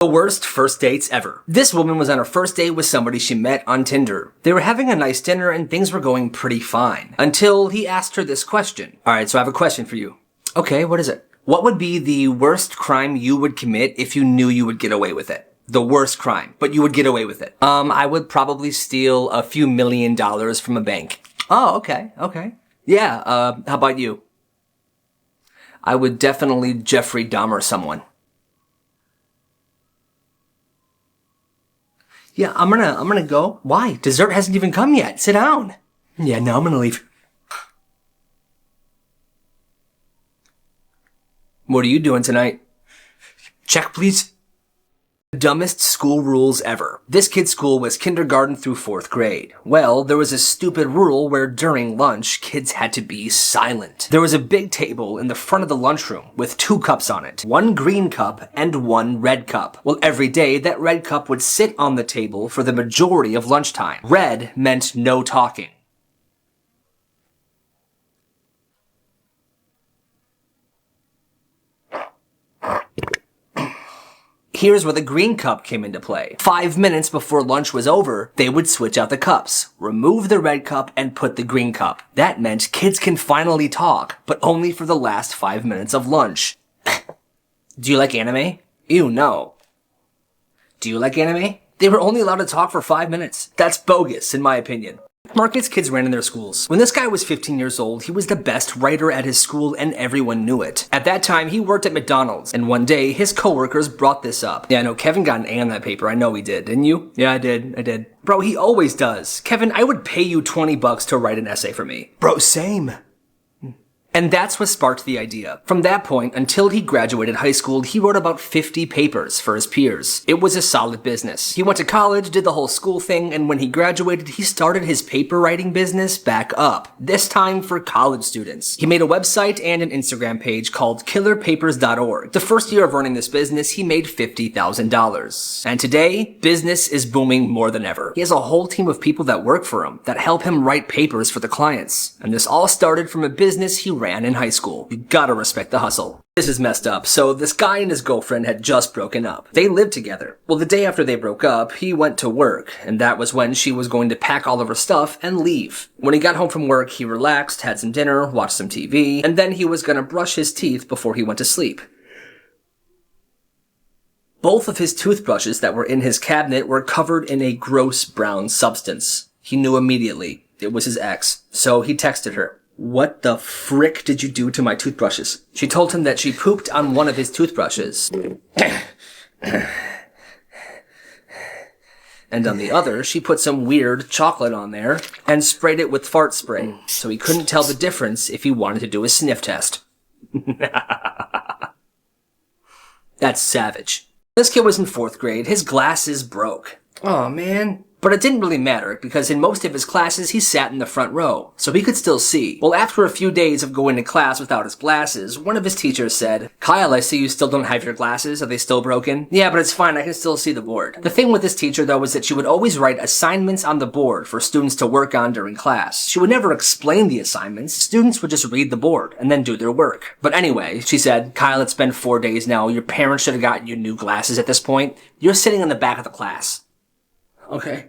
The worst first dates ever. This woman was on her first date with somebody she met on Tinder. They were having a nice dinner and things were going pretty fine. Until he asked her this question. Alright, so I have a question for you. Okay, what is it? What would be the worst crime you would commit if you knew you would get away with it? The worst crime, but you would get away with it. I would probably steal a few $1 million from a bank. Oh, okay. Yeah, how about you? I would definitely Jeffrey Dahmer someone. Yeah, I'm gonna go. Why? Dessert hasn't even come yet. Sit down. Yeah, no, I'm gonna leave. What are you doing tonight? Check, please. Dumbest school rules ever. This kid's school was kindergarten through 4th grade. Well, there was a stupid rule where during lunch, kids had to be silent. There was a big table in the front of the lunchroom with 2 cups on it. 1 green cup and 1 red cup. Well, every day, that red cup would sit on the table for the majority of lunchtime. Red meant no talking. Here's where the green cup came into play. 5 minutes before lunch was over, they would switch out the cups, remove the red cup, and put the green cup. That meant kids can finally talk, but only for the last 5 minutes of lunch. Do you like anime? Ew, no. Do you like anime? They were only allowed to talk for 5 minutes. That's bogus, in my opinion. Markets kids ran in their schools. When this guy was 15 years old, he was the best writer at his school and everyone knew it. At that time, he worked at McDonald's, and one day, his coworkers brought this up. Yeah, no, Kevin got an A on that paper. I know he did, didn't you? Yeah, I did. Bro, he always does. Kevin, I would pay you $20 to write an essay for me. Bro, same. And that's what sparked the idea. From that point, until he graduated high school, he wrote about 50 papers for his peers. It was a solid business. He went to college, did the whole school thing, and when he graduated, he started his paper writing business back up. This time for college students. He made a website and an Instagram page called killerpapers.org. The first year of running this business, he made $50,000. And today, business is booming more than ever. He has a whole team of people that work for him, that help him write papers for the clients. And this all started from a business he ran in high school. You gotta respect the hustle. This is messed up. So this guy and his girlfriend had just broken up. They lived together. Well, the day after they broke up, he went to work, and that was when she was going to pack all of her stuff and leave. When he got home from work, he relaxed, had some dinner, watched some TV, and then he was gonna brush his teeth before he went to sleep. Both of his toothbrushes that were in his cabinet were covered in a gross brown substance. He knew immediately. It was his ex. So he texted her. What the frick did you do to my toothbrushes? She told him that she pooped on one of his toothbrushes. And on the other, she put some weird chocolate on there and sprayed it with fart spray, so he couldn't tell the difference if he wanted to do a sniff test. That's savage. This kid was in 4th grade. His glasses broke. Oh man. But it didn't really matter, because in most of his classes, he sat in the front row, so he could still see. Well, after a few days of going to class without his glasses, one of his teachers said, Kyle, I see you still don't have your glasses. Are they still broken? Yeah, but it's fine. I can still see the board. The thing with this teacher, though, was that she would always write assignments on the board for students to work on during class. She would never explain the assignments. Students would just read the board and then do their work. But anyway, she said, Kyle, it's been 4 days now. Your parents should have gotten you new glasses at this point. You're sitting in the back of the class. Okay.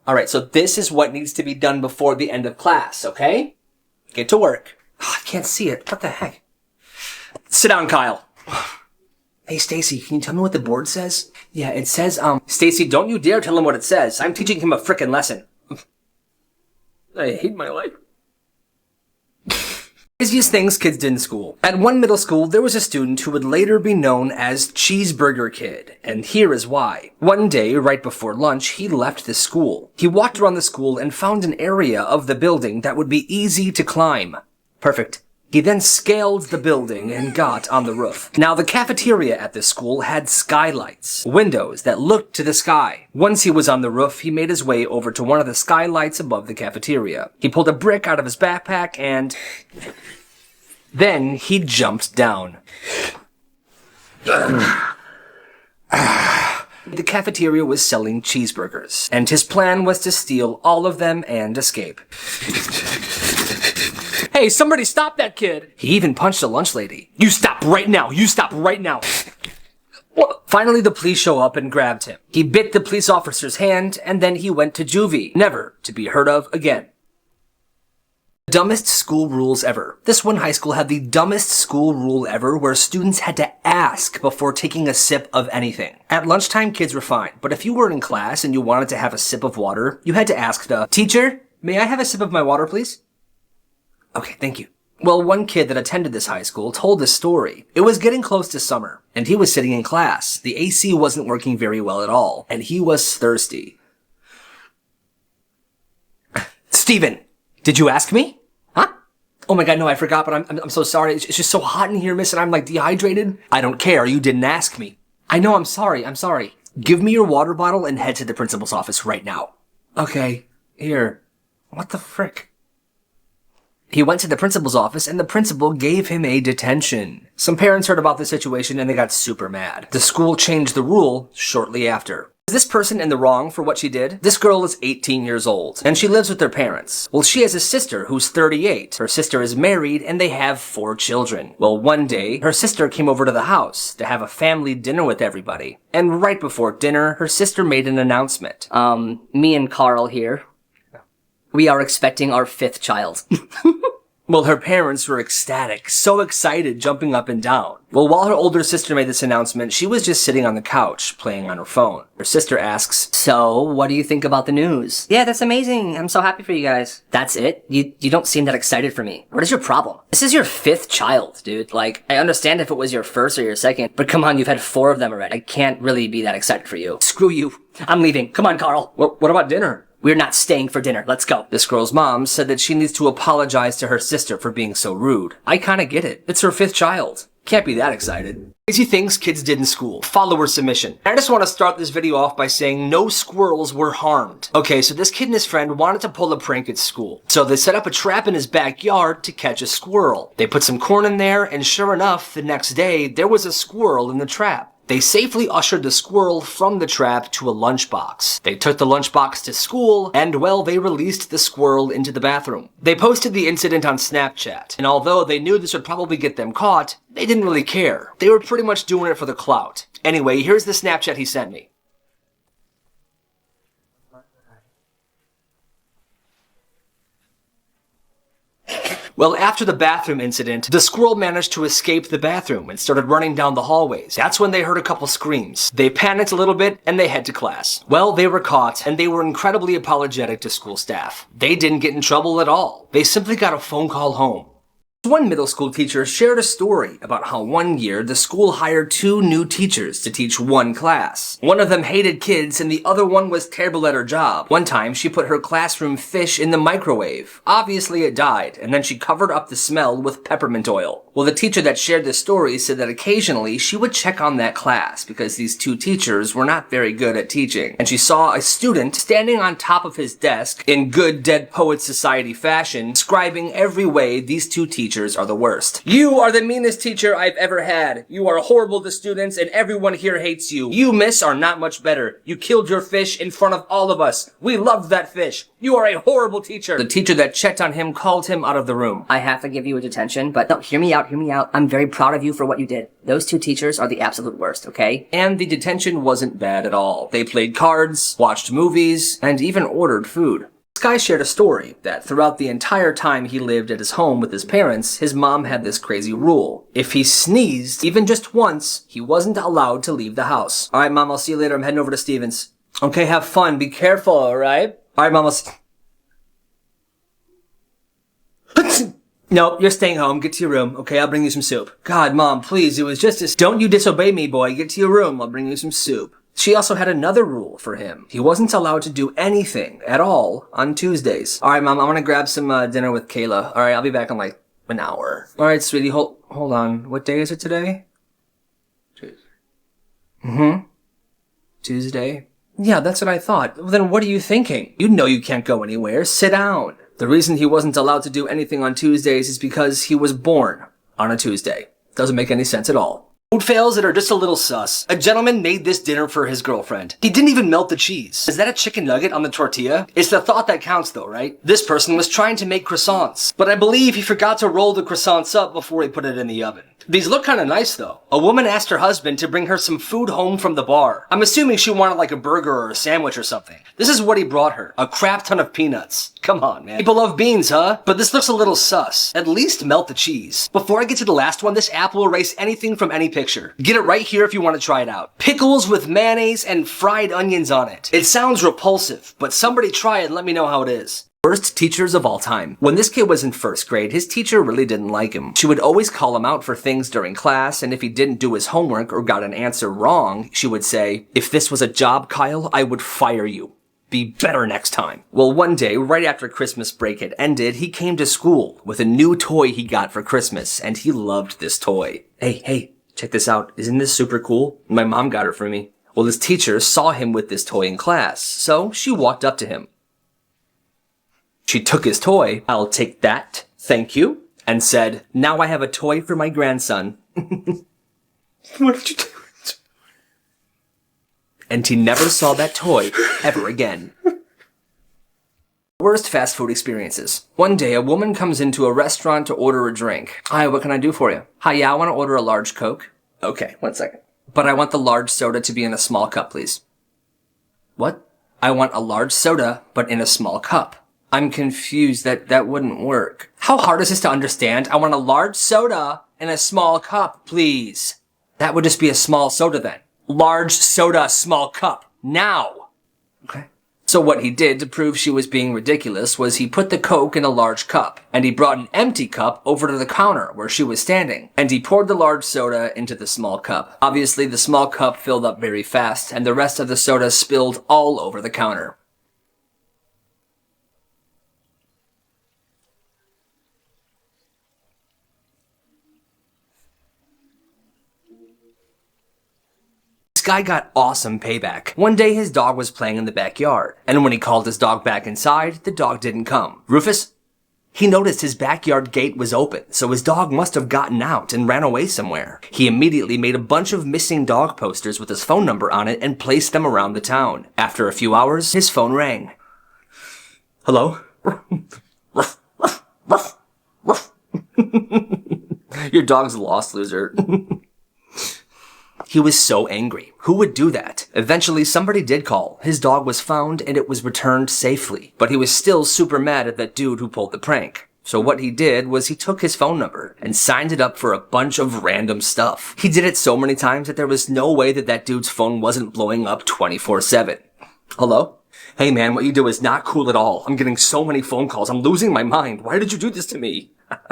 Alright, so this is what needs to be done before the end of class, okay? Get to work. Oh, I can't see it. What the heck? Sit down, Kyle. Hey, Stacy, can you tell me what the board says? Yeah, it says, Stacy, don't you dare tell him what it says. I'm teaching him a frickin' lesson. I hate my life. Craziest things kids did in school. At one middle school, there was a student who would later be known as Cheeseburger Kid, and here is why. One day, right before lunch, he left the school. He walked around the school and found an area of the building that would be easy to climb. Perfect. He then scaled the building and got on the roof. Now, the cafeteria at this school had skylights, windows that looked to the sky. Once he was on the roof, he made his way over to one of the skylights above the cafeteria. He pulled a brick out of his backpack and then he jumped down. The cafeteria was selling cheeseburgers, and his plan was to steal all of them and escape. Hey, somebody stop that kid! He even punched a lunch lady. You stop right now! You stop right now! Well, finally the police show up and grabbed him. He bit the police officer's hand, and then he went to juvie, never to be heard of again. Dumbest school rules ever. This one high school had the dumbest school rule ever where students had to ask before taking a sip of anything. At lunchtime, kids were fine, but if you were in class and you wanted to have a sip of water, you had to ask the teacher, "May I have a sip of my water, please?" "Okay, thank you." Well, one kid that attended this high school told this story. It was getting close to summer, and he was sitting in class. The AC wasn't working very well at all, and he was thirsty. "Steven, did you ask me?" "Huh? Oh my god, no, I forgot, but I'm so sorry. It's just so hot in here, miss, and I'm like dehydrated." "I don't care, you didn't ask me." "I know, I'm sorry. Give me your water bottle and head to the principal's office right now." "Okay, here." What the frick? He went to the principal's office and the principal gave him a detention. Some parents heard about the situation and they got super mad. The school changed the rule shortly after. Is this person in the wrong for what she did? This girl is 18 years old, and she lives with her parents. Well, she has a sister who's 38. Her sister is married, and they have 4 children. Well, one day, her sister came over to the house to have a family dinner with everybody. And right before dinner, her sister made an announcement. Me and Carl here. We are expecting our 5th child." Well, her parents were ecstatic, so excited, jumping up and down. Well, while her older sister made this announcement, she was just sitting on the couch, playing on her phone. Her sister asks, "So, what do you think about the news?" "Yeah, that's amazing. I'm so happy for you guys." "That's it? You don't seem that excited for me. What is your problem? This is your 5th child, dude. Like, I understand if it was your 1st or your 2nd, but come on, you've had 4 of them already. I can't really be that excited for you." "Screw you. "I'm leaving. Come on, Carl." Well, what about dinner?" "We're not staying for dinner. Let's go." This girl's mom said that she needs to apologize to her sister for being so rude. I kinda get it. It's her 5th child. Can't be that excited. Crazy things kids did in school. Follower submission. I just want to start this video off by saying no squirrels were harmed. Okay, so this kid and his friend wanted to pull a prank at school. So they set up a trap in his backyard to catch a squirrel. They put some corn in there, and sure enough, the next day, there was a squirrel in the trap. They safely ushered the squirrel from the trap to a lunchbox. They took the lunchbox to school, and well, they released the squirrel into the bathroom. They posted the incident on Snapchat, and although they knew this would probably get them caught, they didn't really care. They were pretty much doing it for the clout. Anyway, here's the Snapchat he sent me. Well, after the bathroom incident, the squirrel managed to escape the bathroom and started running down the hallways. That's when they heard a couple screams. They panicked a little bit and they head to class. Well, they were caught and they were incredibly apologetic to school staff. They didn't get in trouble at all. They simply got a phone call home. One middle school teacher shared a story about how one year the school hired 2 new teachers to teach one class. One of them hated kids and the other one was terrible at her job. One time she put her classroom fish in the microwave. Obviously it died, and then she covered up the smell with peppermint oil. Well, the teacher that shared this story said that occasionally she would check on that class because these 2 teachers were not very good at teaching. And she saw a student standing on top of his desk in good Dead Poets Society fashion, describing every way these 2 teachers are the worst. "You are the meanest teacher I've ever had. You are horrible to students and everyone here hates you. You, miss, are not much better. You killed your fish in front of all of us. We loved that fish. You are a horrible teacher." The teacher that checked on him called him out of the room. "I have to give you a detention, but no, hear me out. I'm very proud of you for what you did. Those 2 teachers are the absolute worst, okay?" And the detention wasn't bad at all. They played cards, watched movies, and even ordered food. This guy shared a story that throughout the entire time he lived at his home with his parents, his mom had this crazy rule. If he sneezed, even just once, he wasn't allowed to leave the house. "Alright, Mom, I'll see you later. I'm heading over to Steven's." "Okay, have fun. Be careful, alright?" "Alright, Mom, I'll see..." "Nope, you're staying home. Get to your room. Okay, I'll bring you some soup." "God, Mom, please, it was just a... Don't you disobey me, boy. Get to your room. I'll bring you some soup." She also had another rule for him. He wasn't allowed to do anything at all on Tuesdays. "Alright, Mom, I want to grab some dinner with Kayla. Alright, I'll be back in like an hour." "Alright, sweetie, hold on. What day is it today?" Tuesday. Tuesday? Yeah, that's what I thought. Well, then what are you thinking? You know you can't go anywhere. Sit down. The reason he wasn't allowed to do anything on Tuesdays is because he was born on a Tuesday. Doesn't make any sense at all. Food fails that are just a little sus. A gentleman made this dinner for his girlfriend. He didn't even melt the cheese. Is that a chicken nugget on the tortilla? It's the thought that counts though, right? This person was trying to make croissants, but I believe he forgot to roll the croissants up before he put it in the oven. These look kinda nice though. A woman asked her husband to bring her some food home from the bar. I'm assuming she wanted like a burger or a sandwich or something. This is what he brought her. A crap ton of peanuts. Come on, man. People love beans, huh? But this looks a little sus. At least melt the cheese. Before I get to the last one, this app will erase anything from any picture. Get it right here if you want to try it out. Pickles with mayonnaise and fried onions on it. It sounds repulsive, but somebody try it and let me know how it is. Worst teachers of all time. When this kid was in first grade, his teacher really didn't like him. She would always call him out for things during class, and if he didn't do his homework or got an answer wrong, she would say, "If this was a job, Kyle, I would fire you. Be better next time." Well, one day, right after Christmas break had ended, he came to school with a new toy he got for Christmas, and he loved this toy. Hey, check this out. Isn't this super cool? My mom got it for me. Well, his teacher saw him with this toy in class, so she walked up to him. She took his toy, "I'll take that, thank you," and said, "Now I have a toy for my grandson." What did you do? And he never saw that toy ever again. Worst fast food experiences. One day, a woman comes into a restaurant to order a drink. "Hi, what can I do for you?" "Hi, yeah, I want to order a large Coke." "Okay, 1 second. But I want the large soda to be in a small cup, please." "What?" "I want a large soda, but in a small cup." "I'm confused. That wouldn't work." "How hard is this to understand? I want a large soda in a small cup, please." "That would just be a small soda then." "Large soda, small cup. Now." Okay. So what he did to prove she was being ridiculous was he put the Coke in a large cup, and he brought an empty cup over to the counter where she was standing, and he poured the large soda into the small cup. Obviously, the small cup filled up very fast, and the rest of the soda spilled all over the counter. This guy got awesome payback. One day his dog was playing in the backyard, and when he called his dog back inside, the dog didn't come. "Rufus?" He noticed his backyard gate was open, so his dog must have gotten out and ran away somewhere. He immediately made a bunch of missing dog posters with his phone number on it and placed them around the town. After a few hours, his phone rang. "Hello?" Your dog's lost, loser. He was so angry. Who would do that? Eventually, somebody did call. His dog was found and it was returned safely. But he was still super mad at that dude who pulled the prank. So what he did was he took his phone number and signed it up for a bunch of random stuff. He did it so many times that there was no way that that dude's phone wasn't blowing up 24/7. "Hello? Hey man, what you do is not cool at all. I'm getting so many phone calls. I'm losing my mind. Why did you do this to me?"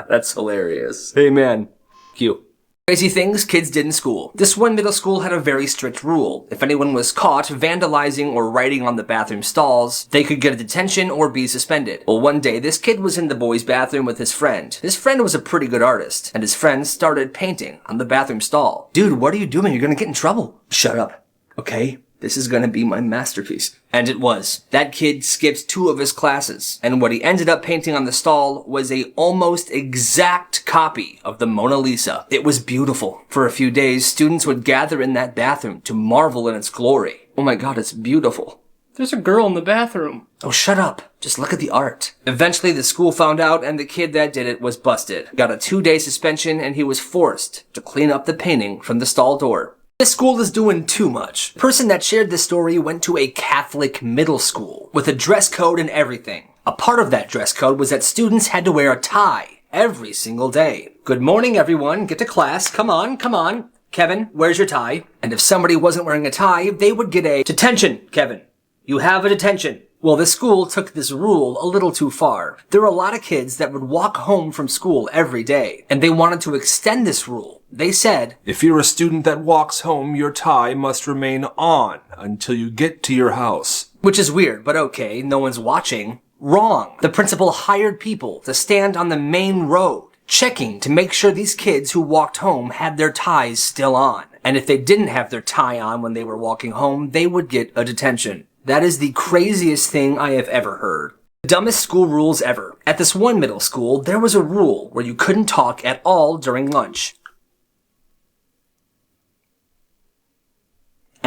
That's hilarious. "Hey man." Cute. Crazy things kids did in school. This one middle school had a very strict rule. If anyone was caught vandalizing or writing on the bathroom stalls, they could get a detention or be suspended. Well, one day, this kid was in the boys' bathroom with his friend. His friend was a pretty good artist, and his friend started painting on the bathroom stall. "Dude, what are you doing? You're gonna get in trouble." "Shut up, okay? This is gonna be my masterpiece." And it was. That kid skipped 2 of his classes, and what he ended up painting on the stall was a almost exact copy of the Mona Lisa. It was beautiful. For a few days, students would gather in that bathroom to marvel in its glory. "Oh my god, it's beautiful. There's a girl in the bathroom." "Oh, shut up. Just look at the art." Eventually, the school found out, and the kid that did it was busted. Got a 2-day suspension, and he was forced to clean up the painting from the stall door. This school is doing too much. The person that shared this story went to a Catholic middle school with a dress code and everything. A part of that dress code was that students had to wear a tie every single day. "Good morning, everyone. Get to class. Come on, come on. Kevin, where's your tie?" And if somebody wasn't wearing a tie, they would get a detention, Kevin. You have a detention. Well, the school took this rule a little too far. There were a lot of kids that would walk home from school every day, and they wanted to extend this rule. They said, "If you're a student that walks home, your tie must remain on until you get to your house." Which is weird, but okay, no one's watching. Wrong. The principal hired people to stand on the main road, checking to make sure these kids who walked home had their ties still on. And if they didn't have their tie on when they were walking home, they would get a detention. That is the craziest thing I have ever heard. The dumbest school rules ever. At this one middle school, there was a rule where you couldn't talk at all during lunch.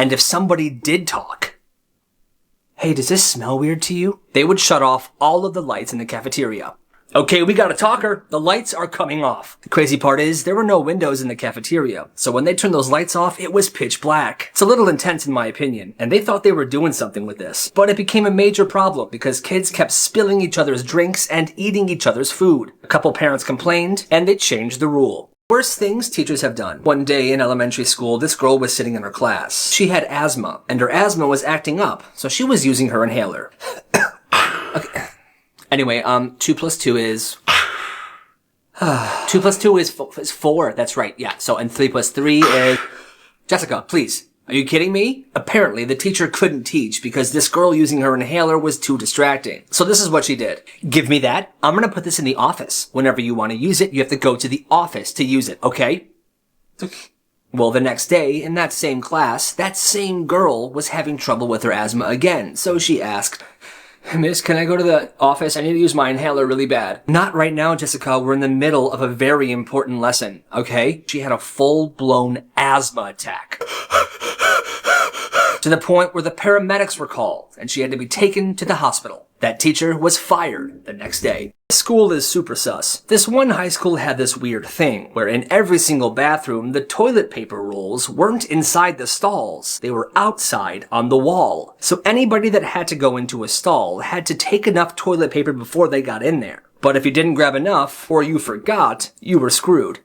And if somebody did talk, "Hey, does this smell weird to you?" they would shut off all of the lights in the cafeteria. "Okay, we got a talker. The lights are coming off." The crazy part is, there were no windows in the cafeteria, so when they turned those lights off, it was pitch black. It's a little intense in my opinion, and they thought they were doing something with this. But it became a major problem because kids kept spilling each other's drinks and eating each other's food. A couple parents complained, and they changed the rule. Worst things teachers have done. One day in elementary school, this girl was sitting in her class. She had asthma, and her asthma was acting up, so she was using her inhaler. Okay. Anyway, 2 plus 2 is... 2 plus 2 is 4. That's right, yeah. So, and 3 plus 3 is... Jessica, please. Are you kidding me? Apparently, the teacher couldn't teach because this girl using her inhaler was too distracting. So this is what she did. "Give me that. I'm gonna put this in the office. Whenever you want to use it, you have to go to the office to use it, okay?" Well, the next day, in that same class, that same girl was having trouble with her asthma again. So she asked, "Miss, can I go to the office? I need to use my inhaler really bad." "Not right now, Jessica. We're in the middle of a very important lesson, okay?" She had a full-blown asthma attack. To the point where the paramedics were called, and she had to be taken to the hospital. That teacher was fired the next day. This school is super sus. This one high school had this weird thing, where in every single bathroom, the toilet paper rolls weren't inside the stalls. They were outside on the wall. So anybody that had to go into a stall had to take enough toilet paper before they got in there. But if you didn't grab enough, or you forgot, you were screwed.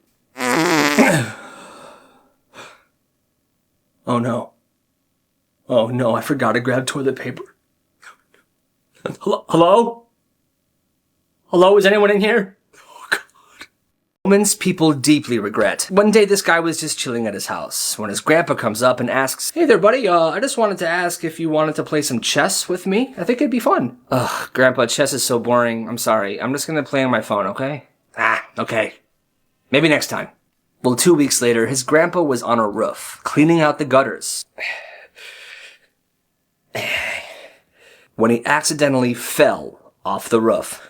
Oh no. Oh no, I forgot to grab toilet paper. Hello? Hello, is anyone in here? Oh God. Moments people deeply regret. One day this guy was just chilling at his house when his grandpa comes up and asks, "Hey there buddy, I just wanted to ask if you wanted to play some chess with me. I think it'd be fun." "Ugh, Grandpa, chess is so boring. I'm sorry. I'm just gonna play on my phone, okay?" Okay. Maybe next time." Well, 2 weeks later, his grandpa was on a roof, cleaning out the gutters, when he accidentally fell off the roof.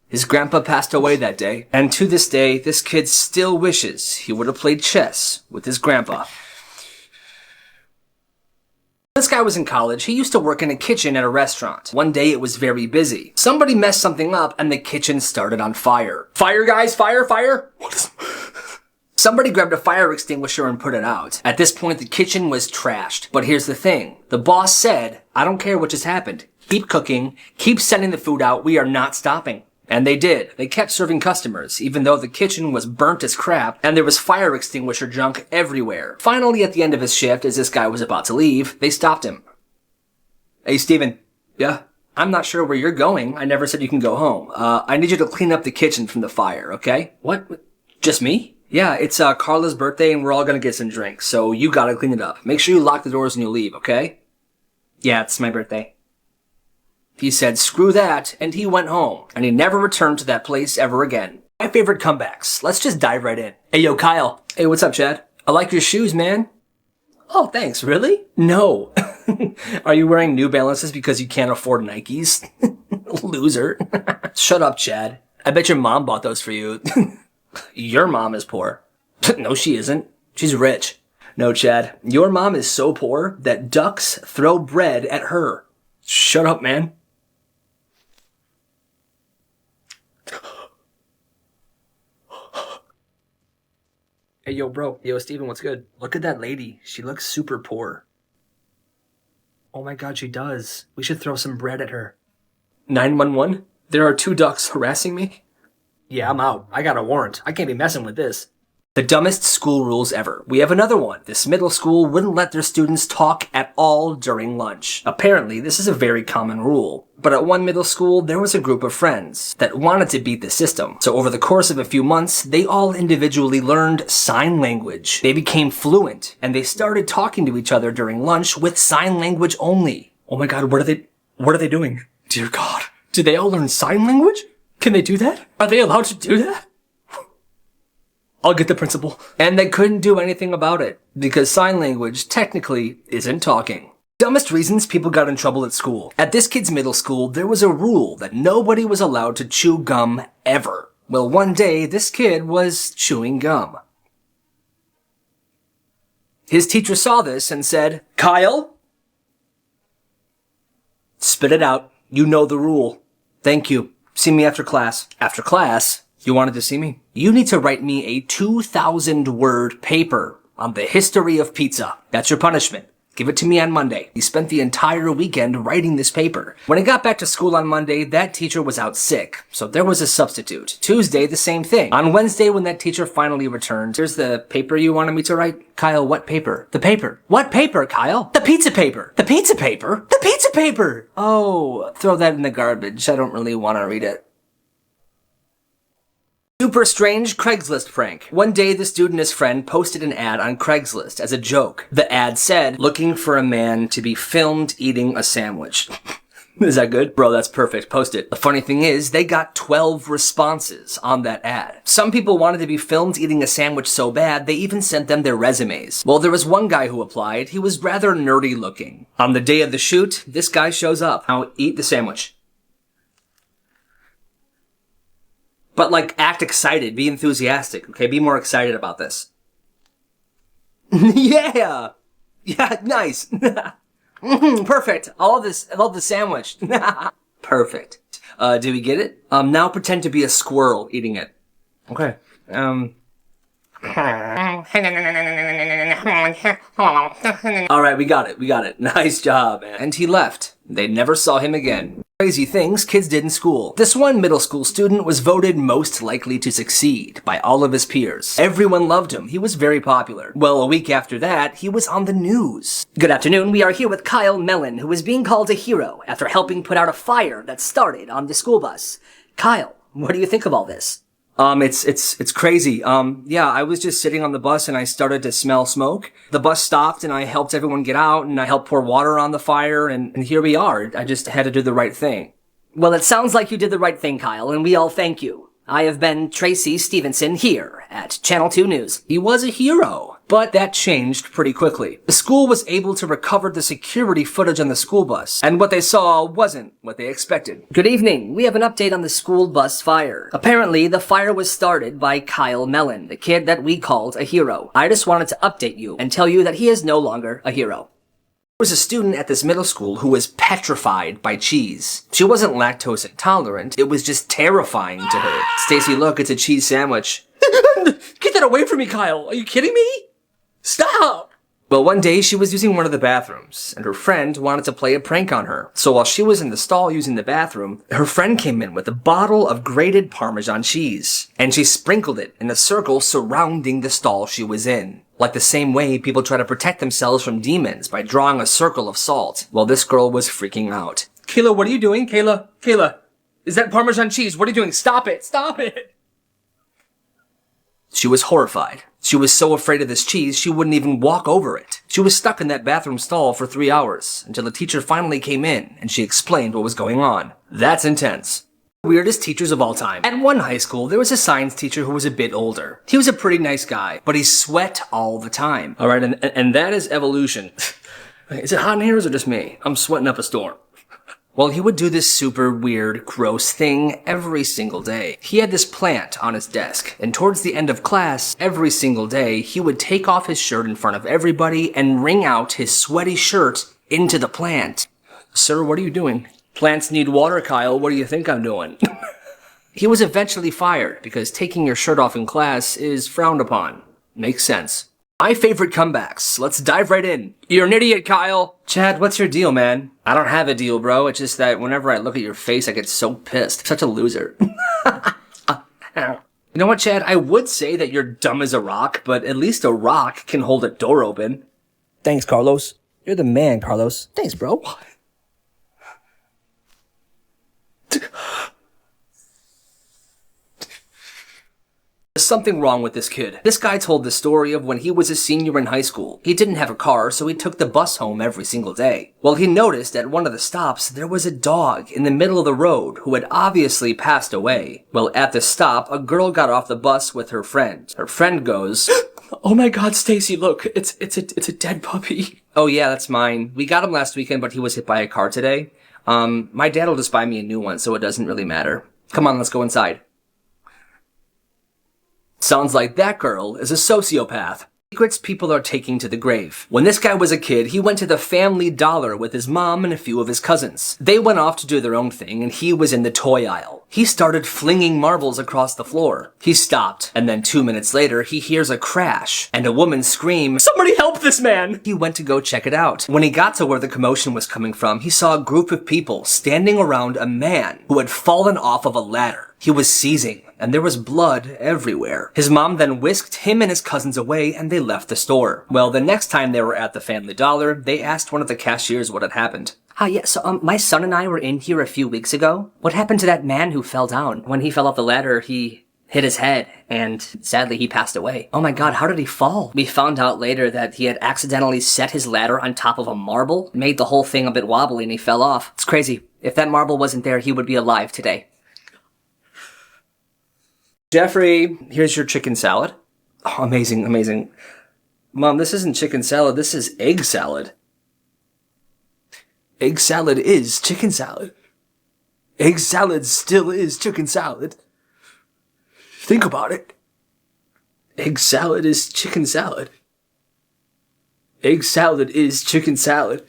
His grandpa passed away that day, and to this day, this kid still wishes he would have played chess with his grandpa. This guy was in college. He used to work in a kitchen at a restaurant. One day it was very busy. Somebody messed something up and the kitchen started on fire. "Fire, guys, fire, fire!" Somebody grabbed a fire extinguisher and put it out. At this point, the kitchen was trashed. But here's the thing. The boss said, "I don't care what just happened. Keep cooking. Keep sending the food out. We are not stopping." And they did. They kept serving customers, even though the kitchen was burnt as crap and there was fire extinguisher junk everywhere. Finally, at the end of his shift, as this guy was about to leave, they stopped him. "Hey, Steven. Yeah? I'm not sure where you're going. I never said you can go home. I need you to clean up the kitchen from the fire, okay?" "What? Just me?" "Yeah, it's Carla's birthday and we're all gonna get some drinks, so you gotta clean it up. Make sure you lock the doors when you leave, okay?" "Yeah, it's my birthday." He said, "Screw that," and he went home, and he never returned to that place ever again. My favorite comebacks. Let's just dive right in. "Hey, yo, Kyle." "Hey, what's up, Chad?" "I like your shoes, man." "Oh, thanks. Really?" "No." "Are you wearing New Balances because you can't afford Nikes?" Loser. "Shut up, Chad. I bet your mom bought those for you." "Your mom is poor." "No, she isn't. She's rich." "No, Chad. Your mom is so poor that ducks throw bread at her." "Shut up, man." "Hey, yo, bro. Yo, Steven, what's good? Look at that lady. She looks super poor." "Oh my God, she does. We should throw some bread at her." 911? There are 2 ducks harassing me? "Yeah, I'm out. I got a warrant. I can't be messing with this." The dumbest school rules ever. We have another one. This middle school wouldn't let their students talk at all during lunch. Apparently, this is a very common rule. But at one middle school, there was a group of friends that wanted to beat the system. So over the course of a few months, they all individually learned sign language. They became fluent, and they started talking to each other during lunch with sign language only. Oh my God, what are they doing? Dear God, do they all learn sign language? Can they do that? Are they allowed to do that? I'll get the principal. And they couldn't do anything about it, because sign language technically isn't talking. Dumbest reasons people got in trouble at school. At this kid's middle school, there was a rule that nobody was allowed to chew gum ever. Well, one day, this kid was chewing gum. His teacher saw this and said, "Kyle, spit it out. You know the rule. Thank you. See me after class." After class? You wanted to see me? "You need to write me a 2,000-word paper on the history of pizza. That's your punishment. Give it to me on Monday." He spent the entire weekend writing this paper. When he got back to school on Monday, that teacher was out sick, so there was a substitute. Tuesday, the same thing. On Wednesday, when that teacher finally returned, "Here's the paper you wanted me to write." "Kyle, what paper?" "The paper." "What paper, Kyle?" "The pizza paper." "The pizza paper?" "The pizza paper!" "Oh, throw that in the garbage. I don't really want to read it." Super strange Craigslist prank. One day, this dude and his friend posted an ad on Craigslist as a joke. The ad said, "Looking for a man to be filmed eating a sandwich." Is that good? Bro, that's perfect. Post it. The funny thing is, they got 12 responses on that ad. Some people wanted to be filmed eating a sandwich so bad, they even sent them their resumes. Well, there was one guy who applied. He was rather nerdy looking. On the day of the shoot, this guy shows up. Now, eat the sandwich. But, like, act excited. Be enthusiastic, okay? Be more excited about this. Yeah! Yeah, nice. Perfect. I love this. I love the sandwich. Perfect. Did we get it? Now pretend to be a squirrel eating it. Okay. Alright, we got it. We got it. Nice job, man. And he left. They never saw him again. Crazy things kids did in school. This one middle school student was voted most likely to succeed by all of his peers. Everyone loved him. He was very popular. Well, a week after that, he was on the news. Good afternoon. We are here with Kyle Mellon, who is being called a hero after helping put out a fire that started on the school bus. Kyle, what do you think of all this? It's crazy. Yeah, I was just sitting on the bus and I started to smell smoke. The bus stopped and I helped everyone get out and I helped pour water on the fire and here we are. I just had to do the right thing. Well, it sounds like you did the right thing, Kyle, and we all thank you. I have been Tracy Stevenson here at Channel 2 News. He was a hero, but that changed pretty quickly. The school was able to recover the security footage on the school bus, and what they saw wasn't what they expected. Good evening. We have an update on the school bus fire. Apparently, the fire was started by Kyle Mellon, the kid that we called a hero. I just wanted to update you and tell you that he is no longer a hero. There was a student at this middle school who was petrified by cheese. She wasn't lactose intolerant, it was just terrifying to her. "Stacy, look, it's a cheese sandwich." "Get that away from me, Kyle! Are you kidding me? Stop!" Well, one day she was using one of the bathrooms, and her friend wanted to play a prank on her. So while she was in the stall using the bathroom, her friend came in with a bottle of grated Parmesan cheese, and she sprinkled it in a circle surrounding the stall she was in. Like the same way people try to protect themselves from demons by drawing a circle of salt. Well, this girl was freaking out. "Kayla, what are you doing? Kayla, is that Parmesan cheese? What are you doing? Stop it! Stop it!" She was horrified. She was so afraid of this cheese, she wouldn't even walk over it. She was stuck in that bathroom stall for 3 hours, until the teacher finally came in, and she explained what was going on. That's intense. Weirdest teachers of all time. At one high school, there was a science teacher who was a bit older. He was a pretty nice guy, but he sweat all the time. Alright, and that is evolution. Is it hot in here or is it just me? I'm sweating up a storm. Well, he would do this super weird, gross thing every single day. He had this plant on his desk, and towards the end of class, every single day, he would take off his shirt in front of everybody and wring out his sweaty shirt into the plant. "Sir, what are you doing?" "Plants need water, Kyle. What do you think I'm doing?" He was eventually fired because taking your shirt off in class is frowned upon. Makes sense. My favorite comebacks. Let's dive right in. "You're an idiot, Kyle." "Chad, what's your deal, man?" "I don't have a deal, bro. It's just that whenever I look at your face, I get so pissed. Such a loser." You know what, Chad? I would say that you're dumb as a rock, but at least a rock can hold a door open. Thanks, Carlos. You're the man, Carlos. Thanks, bro. There's something wrong with this kid. This guy told the story of when he was a senior in high school. He didn't have a car, so he took the bus home every single day. Well, he noticed at one of the stops there was a dog in the middle of the road who had obviously passed away. Well, at the stop, a girl got off the bus with her friend. Her friend goes, "Oh my god, Stacy, look, it's a dead puppy." "Oh yeah, that's mine. We got him last weekend, but he was hit by a car today. My dad will just buy me a new one, so it doesn't really matter. Come on, let's go inside." Sounds like that girl is a sociopath. Secrets people are taking to the grave. When this guy was a kid, he went to the Family Dollar with his mom and a few of his cousins. They went off to do their own thing, and he was in the toy aisle. He started flinging marbles across the floor. He stopped, and then 2 minutes later, he hears a crash and a woman scream, "Somebody help this man!" He went to go check it out. When he got to where the commotion was coming from, he saw a group of people standing around a man who had fallen off of a ladder. He was seizing, and there was blood everywhere. His mom then whisked him and his cousins away, and they left the store. Well, the next time they were at the Family Dollar, they asked one of the cashiers what had happened. Yeah, so my son and I were in here a few weeks ago. What happened to that man who fell down? When he fell off the ladder, he hit his head, and sadly he passed away. Oh my god, how did he fall? We found out later that he had accidentally set his ladder on top of a marble, made the whole thing a bit wobbly, and he fell off. It's crazy. If that marble wasn't there, he would be alive today. Jeffrey, here's your chicken salad. Oh, amazing, amazing. Mom, this isn't chicken salad, this is egg salad. Egg salad is chicken salad. Egg salad still is chicken salad. Think about it. Egg salad is chicken salad. Egg salad is chicken salad.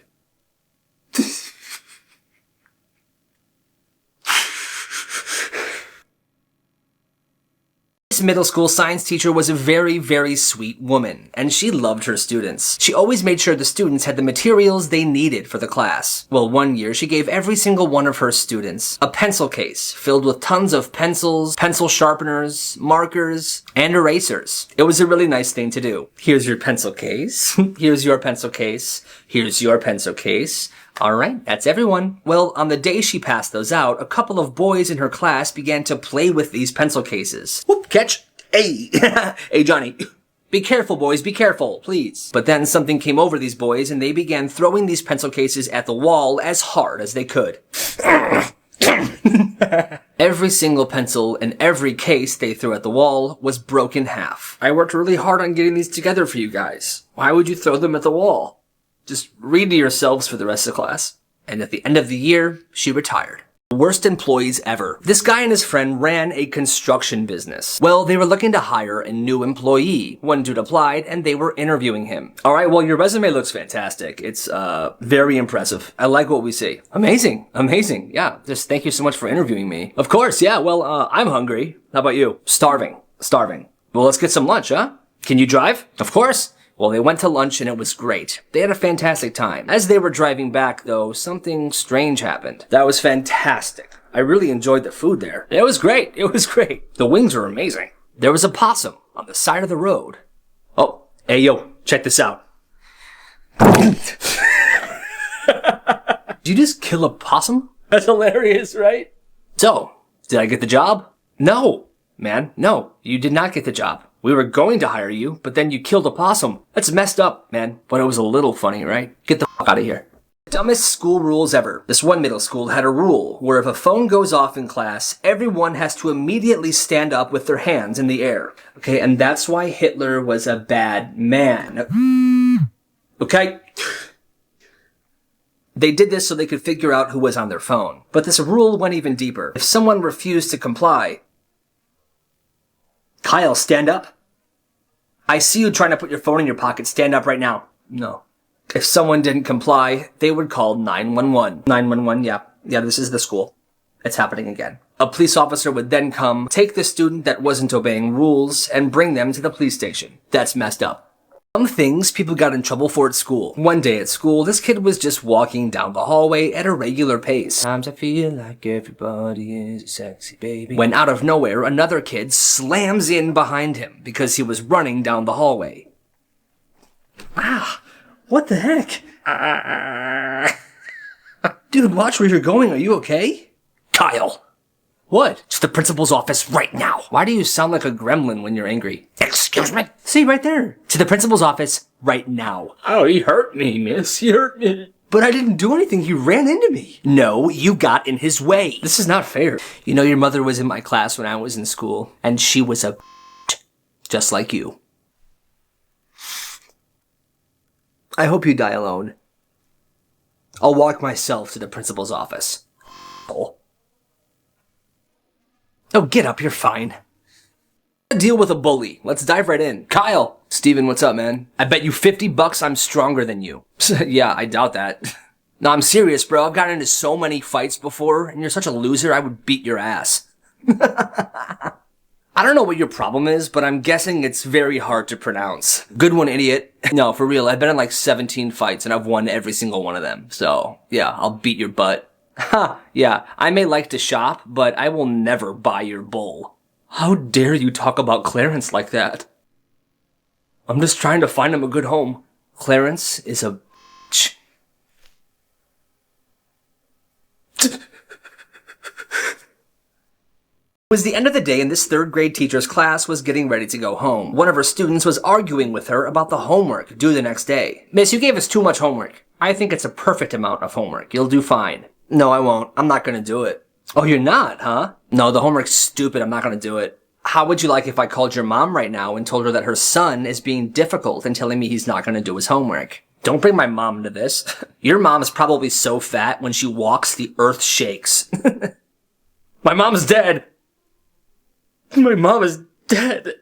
This middle school science teacher was a very, very sweet woman, and she loved her students. She always made sure the students had the materials they needed for the class. Well, one year she gave every single one of her students a pencil case filled with tons of pencils, pencil sharpeners, markers, and erasers. It was a really nice thing to do. Here's your pencil case. Here's your pencil case. Here's your pencil case. All right, that's everyone. Well, on the day she passed those out, a couple of boys in her class began to play with these pencil cases. Whoop, catch. Hey, hey, Johnny. Be careful, boys, be careful, please. But then something came over these boys, and they began throwing these pencil cases at the wall as hard as they could. Every single pencil and every case they threw at the wall was broken in half. I worked really hard on getting these together for you guys. Why would you throw them at the wall? Just read to yourselves for the rest of the class. And at the end of the year, she retired. Worst employees ever. This guy and his friend ran a construction business. Well, they were looking to hire a new employee. One dude applied, and they were interviewing him. All right, well, your resume looks fantastic. It's, very impressive. I like what we see. Amazing. Amazing. Yeah, just thank you so much for interviewing me. Of course, yeah, well, I'm hungry. How about you? Starving. Starving. Well, let's get some lunch, huh? Can you drive? Of course. Well, they went to lunch and it was great. They had a fantastic time. As they were driving back, though, something strange happened. That was fantastic. I really enjoyed the food there. It was great. It was great. The wings were amazing. There was a possum on the side of the road. Oh, hey, yo, check this out. Did you just kill a possum? That's hilarious, right? So, did I get the job? No, man, no, you did not get the job. We were going to hire you, but then you killed a possum. That's messed up, man. But it was a little funny, right? Get the fuck out of here. Dumbest school rules ever. This one middle school had a rule where if a phone goes off in class, everyone has to immediately stand up with their hands in the air. Okay, and that's why Hitler was a bad man. Okay? They did this so they could figure out who was on their phone. But this rule went even deeper. If someone refused to comply, Kyle, stand up. I see you trying to put your phone in your pocket. Stand up right now. No. If someone didn't comply, they would call 911. 911, yeah. Yeah, this is the school. It's happening again. A police officer would then come, take the student that wasn't obeying rules, and bring them to the police station. That's messed up. Some things people got in trouble for at school. One day at school, this kid was just walking down the hallway at a regular pace. Sometimes I feel like everybody is a sexy baby. When out of nowhere, another kid slams in behind him because he was running down the hallway. Ah, what the heck? Dude, watch where you're going. Are you okay? Kyle. What? To the principal's office right now. Why do you sound like a gremlin when you're angry? Excuse me? See, right there. To the principal's office right now. Oh, he hurt me, miss. He hurt me. But I didn't do anything. He ran into me. No, you got in his way. This is not fair. You know, your mother was in my class when I was in school, and she was a just like you. I hope you die alone. I'll walk myself to the principal's office. Oh, get up. You're fine. Deal with a bully. Let's dive right in. Kyle. Steven, what's up, man? I bet you $50 I'm stronger than you. Yeah, I doubt that. No, I'm serious, bro. I've gotten into so many fights before, and you're such a loser, I would beat your ass. I don't know what your problem is, but I'm guessing it's very hard to pronounce. Good one, idiot. No, for real, I've been in like 17 fights, and I've won every single one of them. So, yeah, I'll beat your butt. Ha, yeah, I may like to shop, but I will never buy your bull. How dare you talk about Clarence like that? I'm just trying to find him a good home. Clarence is a bitch. It was the end of the day and this third grade teacher's class was getting ready to go home. One of her students was arguing with her about the homework due the next day. Miss, you gave us too much homework. I think it's a perfect amount of homework. You'll do fine. No, I won't. I'm not gonna do it. Oh, you're not, huh? No, the homework's stupid. I'm not gonna do it. How would you like if I called your mom right now and told her that her son is being difficult and telling me he's not gonna do his homework? Don't bring my mom into this. Your mom is probably so fat when she walks the earth shakes. My mom's dead. My mom is dead.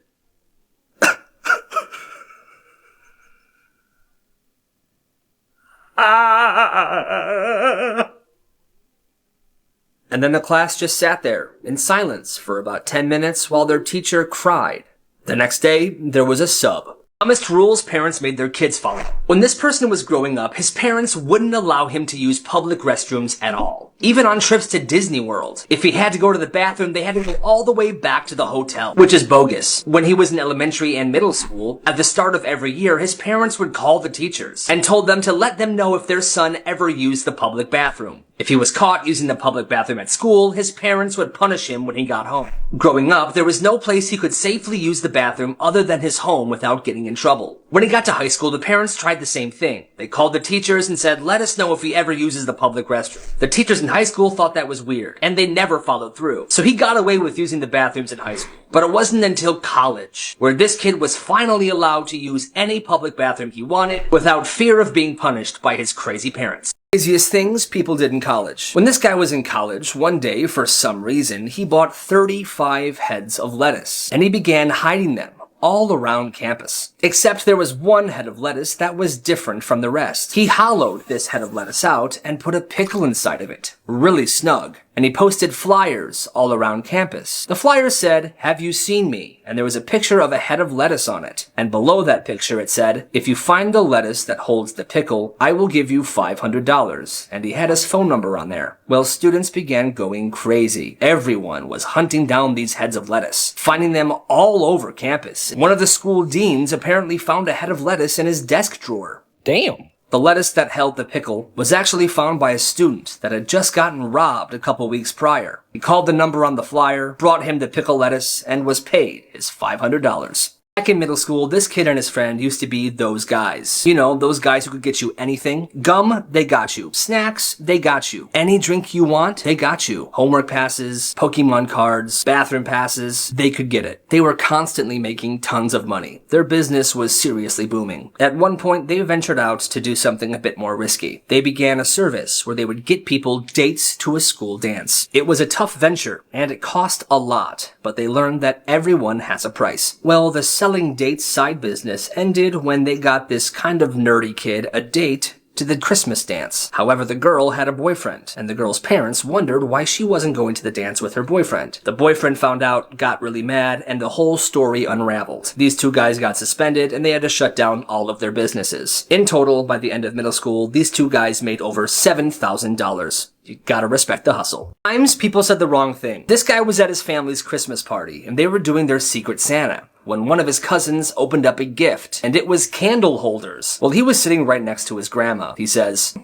And then the class just sat there in silence for about 10 minutes while their teacher cried. The next day, there was a sub. Dumbest rules parents made their kids follow. When this person was growing up, his parents wouldn't allow him to use public restrooms at all. Even on trips to Disney World. If he had to go to the bathroom, they had to go all the way back to the hotel, which is bogus. When he was in elementary and middle school, at the start of every year, his parents would call the teachers and told them to let them know if their son ever used the public bathroom. If he was caught using the public bathroom at school, his parents would punish him when he got home. Growing up, there was no place he could safely use the bathroom other than his home without getting in trouble. When he got to high school, the parents tried the same thing. They called the teachers and said, let us know if he ever uses the public restroom. The teachers in high school thought that was weird, and they never followed through. So he got away with using the bathrooms in high school. But it wasn't until college, where this kid was finally allowed to use any public bathroom he wanted without fear of being punished by his crazy parents. Craziest things people did in college. When this guy was in college, one day, for some reason, he bought 35 heads of lettuce, and he began hiding them all around campus. Except there was one head of lettuce that was different from the rest. He hollowed this head of lettuce out and put a pickle inside of it, really snug. And he posted flyers all around campus. The flyer said, "Have you seen me?" And there was a picture of a head of lettuce on it. And below that picture it said, "If you find the lettuce that holds the pickle, I will give you $500. And he had his phone number on there. Well, students began going crazy. Everyone was hunting down these heads of lettuce, finding them all over campus. One of the school deans apparently found a head of lettuce in his desk drawer. Damn. The lettuce that held the pickle was actually found by a student that had just gotten robbed a couple weeks prior. He called the number on the flyer, brought him the pickle lettuce, and was paid his $500. Back in middle school, this kid and his friend used to be those guys. You know, those guys who could get you anything. Gum, they got you. Snacks, they got you. Any drink you want, they got you. Homework passes, Pokemon cards, bathroom passes, they could get it. They were constantly making tons of money. Their business was seriously booming. At one point, they ventured out to do something a bit more risky. They began a service where they would get people dates to a school dance. It was a tough venture, and it cost a lot, but they learned that everyone has a price. Well, the selling dates side business ended when they got this kind of nerdy kid a date to the Christmas dance. However, the girl had a boyfriend, and the girl's parents wondered why she wasn't going to the dance with her boyfriend. The boyfriend found out, got really mad, and the whole story unraveled. These two guys got suspended, and they had to shut down all of their businesses. In total, by the end of middle school, these two guys made over $7,000. You gotta respect the hustle. Times people said the wrong thing. This guy was at his family's Christmas party, and they were doing their Secret Santa, when one of his cousins opened up a gift, and it was candle holders. Well, he was sitting right next to his grandma. He says,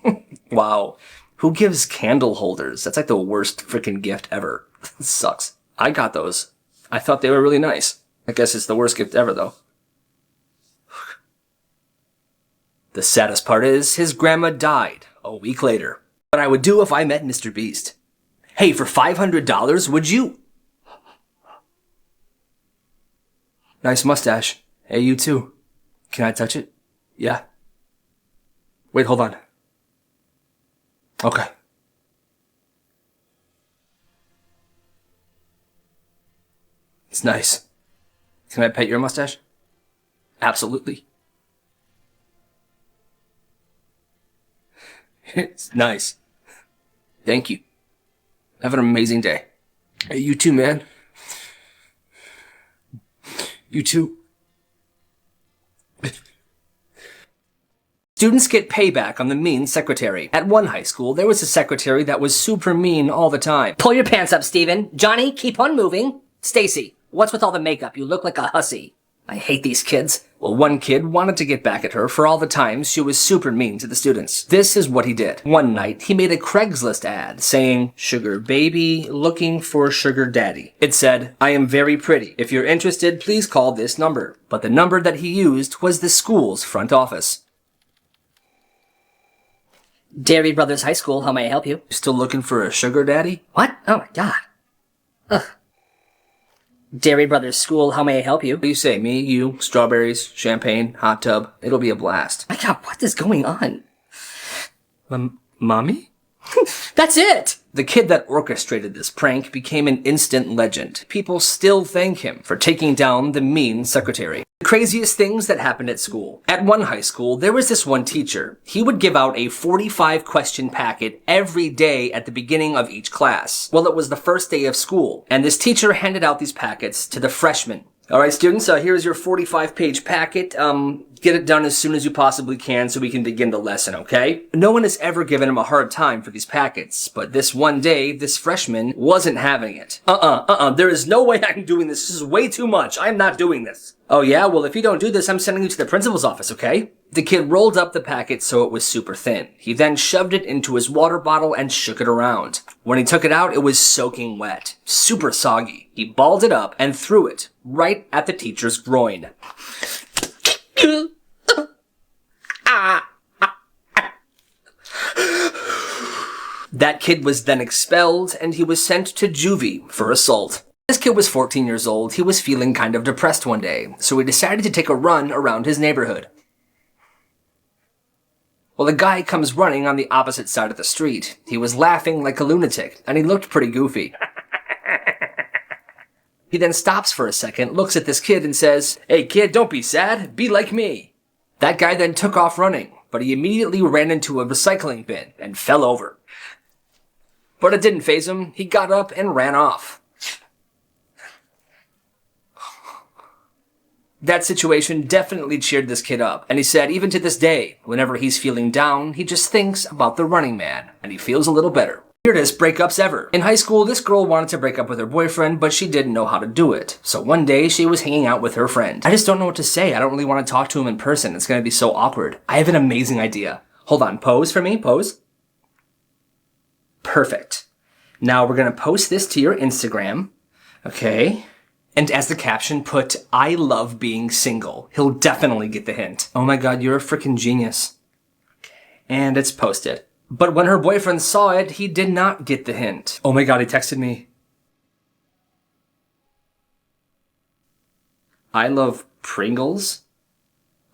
wow, who gives candle holders? That's like the worst freaking gift ever. Sucks. I got those. I thought they were really nice. I guess it's the worst gift ever, though. The saddest part is, his grandma died a week later. What I would do if I met Mr. Beast. Hey, for $500, would you? Nice mustache. Hey, you too. Can I touch it? Yeah. Wait, hold on. Okay. It's nice. Can I pet your mustache? Absolutely. It's nice. Thank you. Have an amazing day. Hey, you too, man. You too. Students get payback on the mean secretary. At one high school, there was a secretary that was super mean all the time. Pull your pants up, Steven. Johnny, keep on moving. Stacy, what's with all the makeup? You look like a hussy. I hate these kids. Well, one kid wanted to get back at her for all the times she was super mean to the students. This is what he did. One night, he made a Craigslist ad saying, "Sugar baby, looking for sugar daddy." It said, "I am very pretty. If you're interested, please call this number." But the number that he used was the school's front office. Dairy Brothers High School, how may I help you? Still looking for a sugar daddy? What? Oh my god. Ugh. Dairy Brothers School, how may I help you? What do you say? Me, you, strawberries, champagne, hot tub. It'll be a blast. My god, what is going on? Mommy? That's it! The kid that orchestrated this prank became an instant legend. People still thank him for taking down the mean secretary. The craziest things that happened at school. At one high school, there was this one teacher. He would give out a 45-question packet every day at the beginning of each class. Well, it was the first day of school, and this teacher handed out these packets to the freshmen. All right, students, here's your 45-page packet. Get it done as soon as you possibly can so we can begin the lesson, okay? No one has ever given him a hard time for these packets, but this one day, this freshman wasn't having it. There is no way I'm doing this. This is way too much. I'm not doing this. Oh yeah? Well, if you don't do this, I'm sending you to the principal's office, okay? The kid rolled up the packet so it was super thin. He then shoved it into his water bottle and shook it around. When he took it out, it was soaking wet, super soggy. He balled it up and threw it right at the teacher's groin. That kid was then expelled, and he was sent to juvie for assault. This kid was 14 years old. He was feeling kind of depressed one day, so he decided to take a run around his neighborhood. Well, a guy comes running on the opposite side of the street. He was laughing like a lunatic, and he looked pretty goofy. He then stops for a second, looks at this kid, and says, "Hey kid, don't be sad. Be like me." That guy then took off running, but he immediately ran into a recycling bin and fell over. But it didn't faze him. He got up and ran off. That situation definitely cheered this kid up, and he said even to this day, whenever he's feeling down, he just thinks about the Running Man, and he feels a little better. Weirdest breakups ever. In high school, this girl wanted to break up with her boyfriend, but she didn't know how to do it. So one day, she was hanging out with her friend. I just don't know what to say. I don't really want to talk to him in person. It's going to be so awkward. I have an amazing idea. Hold on. Pose for me. Pose. Perfect. Now we're going to post this to your Instagram. Okay. And as the caption, put, "I love being single." He'll definitely get the hint. Oh my god, you're a freaking genius. Okay. And it's posted. But when her boyfriend saw it, he did not get the hint. Oh my god, he texted me. "I love Pringles?"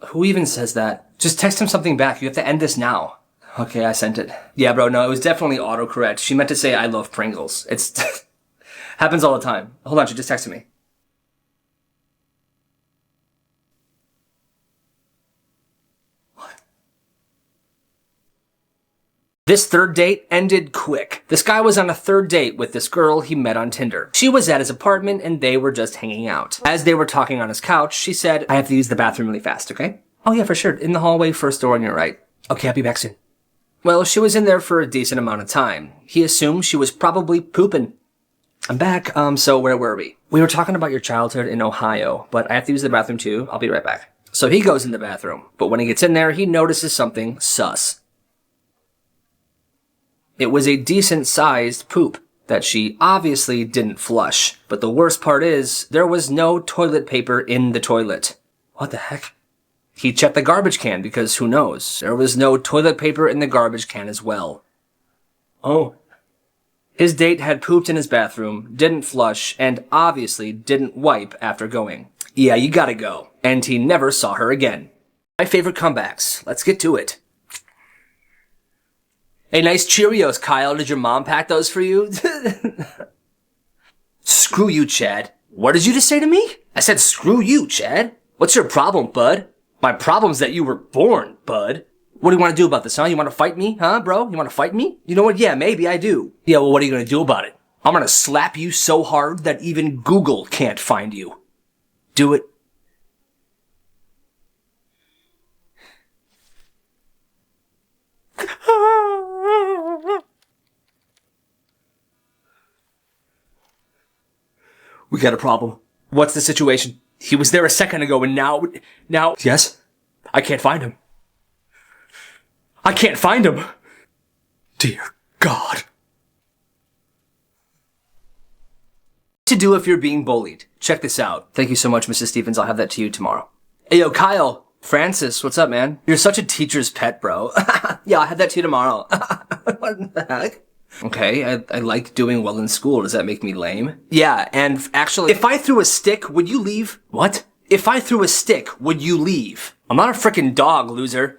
Who even says that? Just text him something back. You have to end this now. Okay, I sent it. Yeah, bro, no, it was definitely autocorrect. She meant to say, "I love Pringles." It's happens all the time. Hold on, she just texted me. This third date ended quick. This guy was on a third date with this girl he met on Tinder. She was at his apartment and they were just hanging out. As they were talking on his couch, she said, "I have to use the bathroom really fast, okay?" "Oh yeah, for sure. In the hallway, first door on your right." "Okay, I'll be back soon." Well, she was in there for a decent amount of time. He assumed she was probably pooping. "I'm back. So where were we?" "We were talking about your childhood in Ohio, but I have to use the bathroom too. I'll be right back." So he goes in the bathroom, but when he gets in there, he notices something sus. It was a decent-sized poop that she obviously didn't flush. But the worst part is, there was no toilet paper in the toilet. What the heck? He checked the garbage can because who knows? There was no toilet paper in the garbage can as well. Oh. His date had pooped in his bathroom, didn't flush, and obviously didn't wipe after going. Yeah, you gotta go. And he never saw her again. My favorite comebacks. Let's get to it. Hey, nice Cheerios, Kyle. Did your mom pack those for you? Screw you, Chad. What did you just say to me? I said screw you, Chad. What's your problem, bud? My problem's that you were born, bud. What do you want to do about this, huh? You want to fight me, huh, bro? You want to fight me? You know what? Yeah, maybe I do. Yeah, well, what are you going to do about it? I'm going to slap you so hard that even Google can't find you. Do it. We got a problem. What's the situation? He was there a second ago and now... Yes? I can't find him. I can't find him. Dear God. To do if you're being bullied. Check this out. Thank you so much, Mrs. Stevens. I'll have that to you tomorrow. Hey, yo, Kyle. Francis, what's up, man? You're such a teacher's pet, bro. Yeah, I'll have that to you tomorrow. What the heck? Okay, I like doing well in school. Does that make me lame? Yeah, and actually, if I threw a stick, would you leave? What? If I threw a stick, would you leave? I'm not a frickin' dog, loser.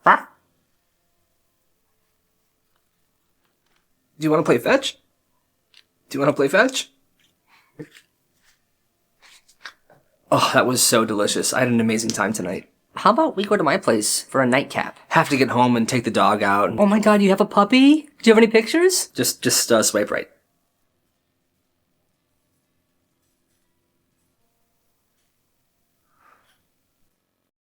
Huh? Do you want to play fetch? Do you want to play fetch? Oh, that was so delicious. I had an amazing time tonight. How about we go to my place for a nightcap? Have to get home and take the dog out. Oh my god, you have a puppy? Do you have any pictures? Just swipe right.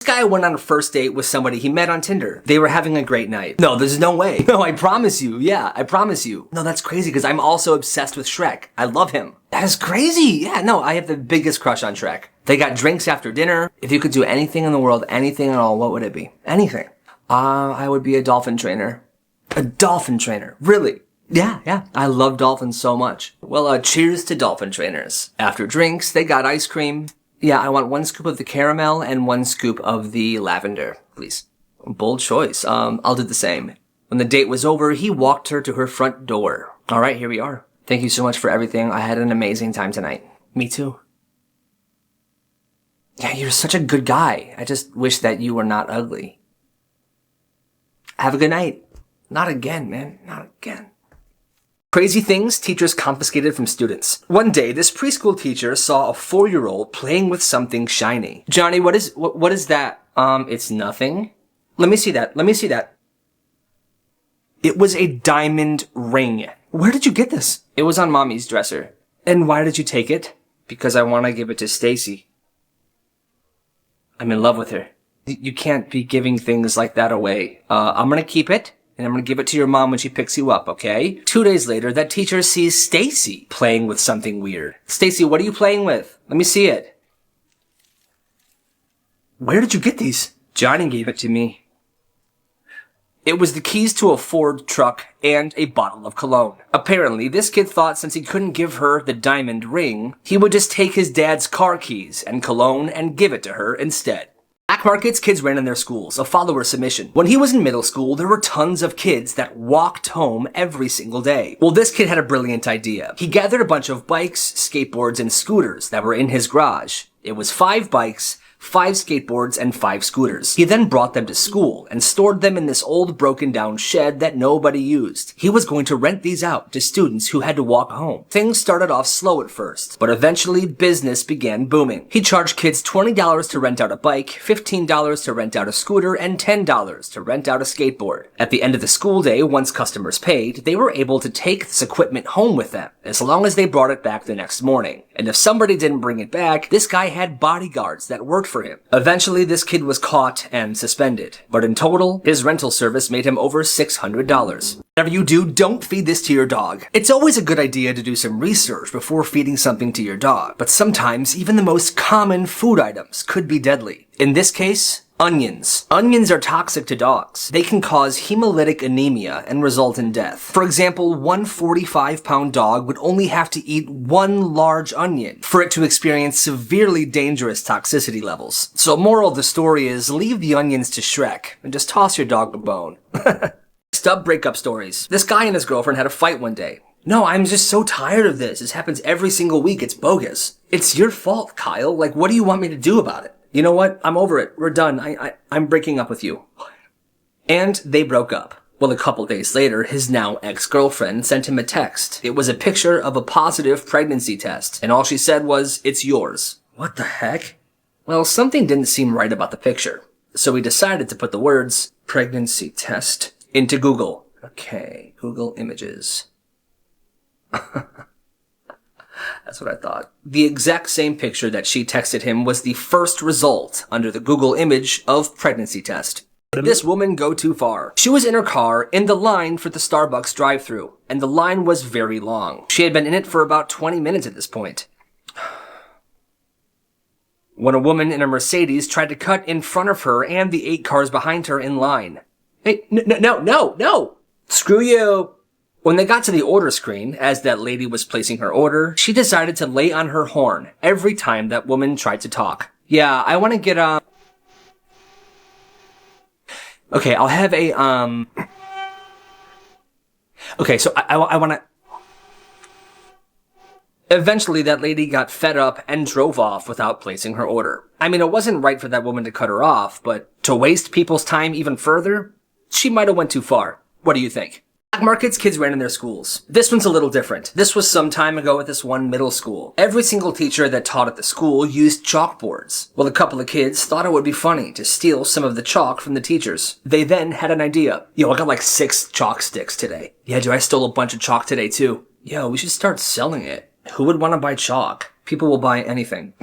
This guy went on a first date with somebody he met on Tinder. They were having a great night. No, there's no way. No, I promise you. Yeah, I promise you. No, that's crazy because I'm also obsessed with Shrek. I love him. That is crazy. Yeah, no, I have the biggest crush on Shrek. They got drinks after dinner. If you could do anything in the world, anything at all, what would it be? Anything. I would be a dolphin trainer. A dolphin trainer. Really? Yeah. I love dolphins so much. Well, cheers to dolphin trainers. After drinks, they got ice cream. Yeah, I want 1 scoop of the caramel and 1 scoop of the lavender, please. Bold choice. I'll do the same. When the date was over, he walked her to her front door. All right, here we are. Thank you so much for everything. I had an amazing time tonight. Me too. Yeah, you're such a good guy. I just wish that you were not ugly. Have a good night. Not again, man. Not again. Crazy things teachers confiscated from students. One day, this preschool teacher saw a 4-year-old playing with something shiny. Johnny, what is that? It's nothing. Let me see that. It was a diamond ring. Where did you get this? It was on mommy's dresser. And why did you take it? Because I want to give it to Stacy. I'm in love with her. You can't be giving things like that away. I'm gonna keep it. And I'm gonna give it to your mom when she picks you up, okay? 2 days later, that teacher sees Stacy playing with something weird. Stacy, what are you playing with? Let me see it. Where did you get these? Johnny gave it to me. It was the keys to a Ford truck and a bottle of cologne. Apparently, this kid thought since he couldn't give her the diamond ring, he would just take his dad's car keys and cologne and give it to her instead. Black markets kids ran in their schools, a follower submission. When he was in middle school, there were tons of kids that walked home every single day. Well, this kid had a brilliant idea. He gathered a bunch of bikes, skateboards, and scooters that were in his garage. It was 5 bikes, 5 skateboards, and 5 scooters. He then brought them to school and stored them in this old broken down shed that nobody used. He was going to rent these out to students who had to walk home. Things started off slow at first, but eventually business began booming. He charged kids $20 to rent out a bike, $15 to rent out a scooter, and $10 to rent out a skateboard. At the end of the school day, once customers paid, they were able to take this equipment home with them, as long as they brought it back the next morning. And if somebody didn't bring it back, this guy had bodyguards that worked for him. Eventually, this kid was caught and suspended. But in total, his rental service made him over $600. Whatever you do, don't feed this to your dog. It's always a good idea to do some research before feeding something to your dog. But sometimes, even the most common food items could be deadly. In this case, onions. Onions are toxic to dogs. They can cause hemolytic anemia and result in death. For example, one 45-pound dog would only have to eat 1 large onion for it to experience severely dangerous toxicity levels. So moral of the story is leave the onions to Shrek and just toss your dog a bone. Stub breakup stories. This guy and his girlfriend had a fight one day. No, I'm just so tired of this. This happens every single week. It's bogus. It's your fault, Kyle. Like, what do you want me to do about it? You know what? I'm over it. We're done. I'm breaking up with you. And they broke up. Well, a couple days later, his now ex-girlfriend sent him a text. It was a picture of a positive pregnancy test, and all she said was, "It's yours." What the heck? Well, something didn't seem right about the picture, so he decided to put the words, "pregnancy test," into Google. Okay, Google Images. That's what I thought. The exact same picture that she texted him was the first result under the Google image of pregnancy test. Did this woman go too far? She was in her car in the line for the Starbucks drive-thru, and the line was very long. She had been in it for about 20 minutes at this point, when a woman in a Mercedes tried to cut in front of her and the 8 cars behind her in line. Hey, no! Screw you! When they got to the order screen, as that lady was placing her order, she decided to lay on her horn every time that woman tried to talk. Yeah, I want to get, okay, I'll have a, okay, so I want to... Eventually, that lady got fed up and drove off without placing her order. I mean, it wasn't right for that woman to cut her off, but to waste people's time even further, she might have went too far. What do you think? Black markets kids ran in their schools. This one's a little different. This was some time ago at this one middle school. Every single teacher that taught at the school used chalkboards. Well, a couple of kids thought it would be funny to steal some of the chalk from the teachers. They then had an idea. Yo, I got like 6 chalk sticks today. Yeah, dude, I stole a bunch of chalk today too. Yo, we should start selling it. Who would want to buy chalk? People will buy anything.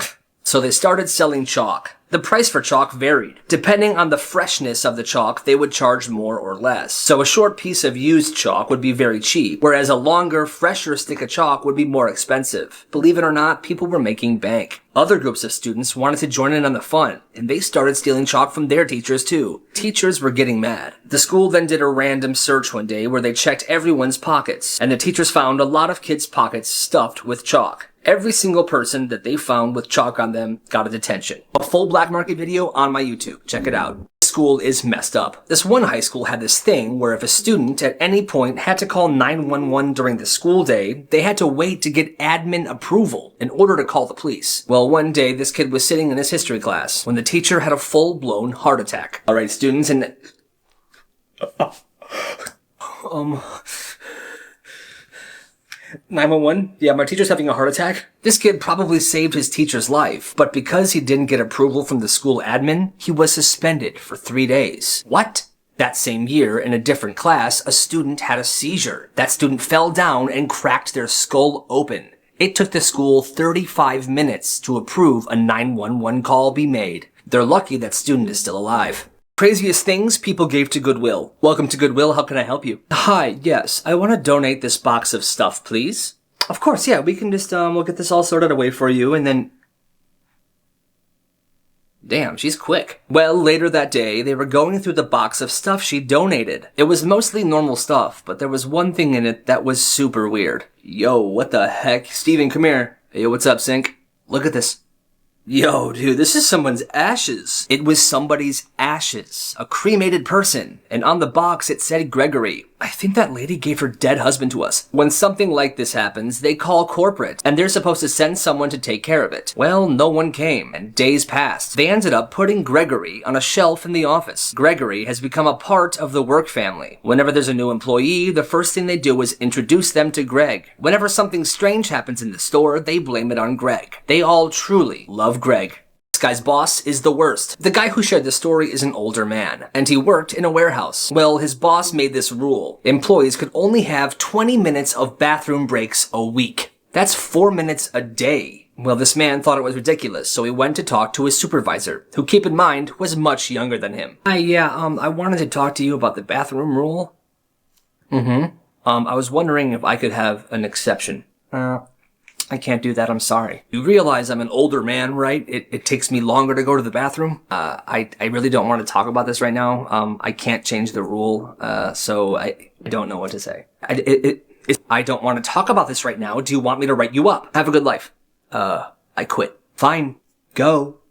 So they started selling chalk. The price for chalk varied. Depending on the freshness of the chalk, they would charge more or less. So a short piece of used chalk would be very cheap, whereas a longer, fresher stick of chalk would be more expensive. Believe it or not, people were making bank. Other groups of students wanted to join in on the fun, and they started stealing chalk from their teachers too. Teachers were getting mad. The school then did a random search one day where they checked everyone's pockets, and the teachers found a lot of kids' pockets stuffed with chalk. Every single person that they found with chalk on them got a detention. A full black market video on my YouTube. Check it out. This school is messed up. This one high school had this thing where if a student at any point had to call 911 during the school day, they had to wait to get admin approval in order to call the police. Well, one day this kid was sitting in his history class when the teacher had a full-blown heart attack. All right, students, and 911? Yeah, my teacher's having a heart attack. This kid probably saved his teacher's life, but because he didn't get approval from the school admin, he was suspended for 3 days. What? That same year, in a different class, a student had a seizure. That student fell down and cracked their skull open. It took the school 35 minutes to approve a 911 call be made. They're lucky that student is still alive. Craziest things people gave to Goodwill. Welcome to Goodwill, how can I help you? Hi, yes, I want to donate this box of stuff, please. Of course, yeah, we can just, we'll get this all sorted away for you, and then... Damn, she's quick. Well, later that day, they were going through the box of stuff she donated. It was mostly normal stuff, but there was one thing in it that was super weird. Yo, what the heck? Steven, come here. Hey, what's up, Sync? Look at this. Yo, dude, this is someone's ashes. It was somebody's ashes. A cremated person. And on the box, it said Gregory. I think that lady gave her dead husband to us. When something like this happens, they call corporate, and they're supposed to send someone to take care of it. Well, no one came, and days passed. They ended up putting Gregory on a shelf in the office. Gregory has become a part of the work family. Whenever there's a new employee, the first thing they do is introduce them to Greg. Whenever something strange happens in the store, they blame it on Greg. They all truly love Greg. This guy's boss is the worst. The guy who shared the story is an older man, and he worked in a warehouse. Well, his boss made this rule. Employees could only have 20 minutes of bathroom breaks a week. That's 4 minutes a day. Well, this man thought it was ridiculous, so he went to talk to his supervisor, who, keep in mind, was much younger than him. I wanted to talk to you about the bathroom rule. I was wondering if I could have an exception. I can't do that, I'm sorry. You realize I'm an older man, right? It takes me longer to go to the bathroom. I really don't want to talk about this right now. I can't change the rule, so I don't know what to say. I don't want to talk about this right now. Do you want me to write you up? Have a good life. I quit. Fine. Go.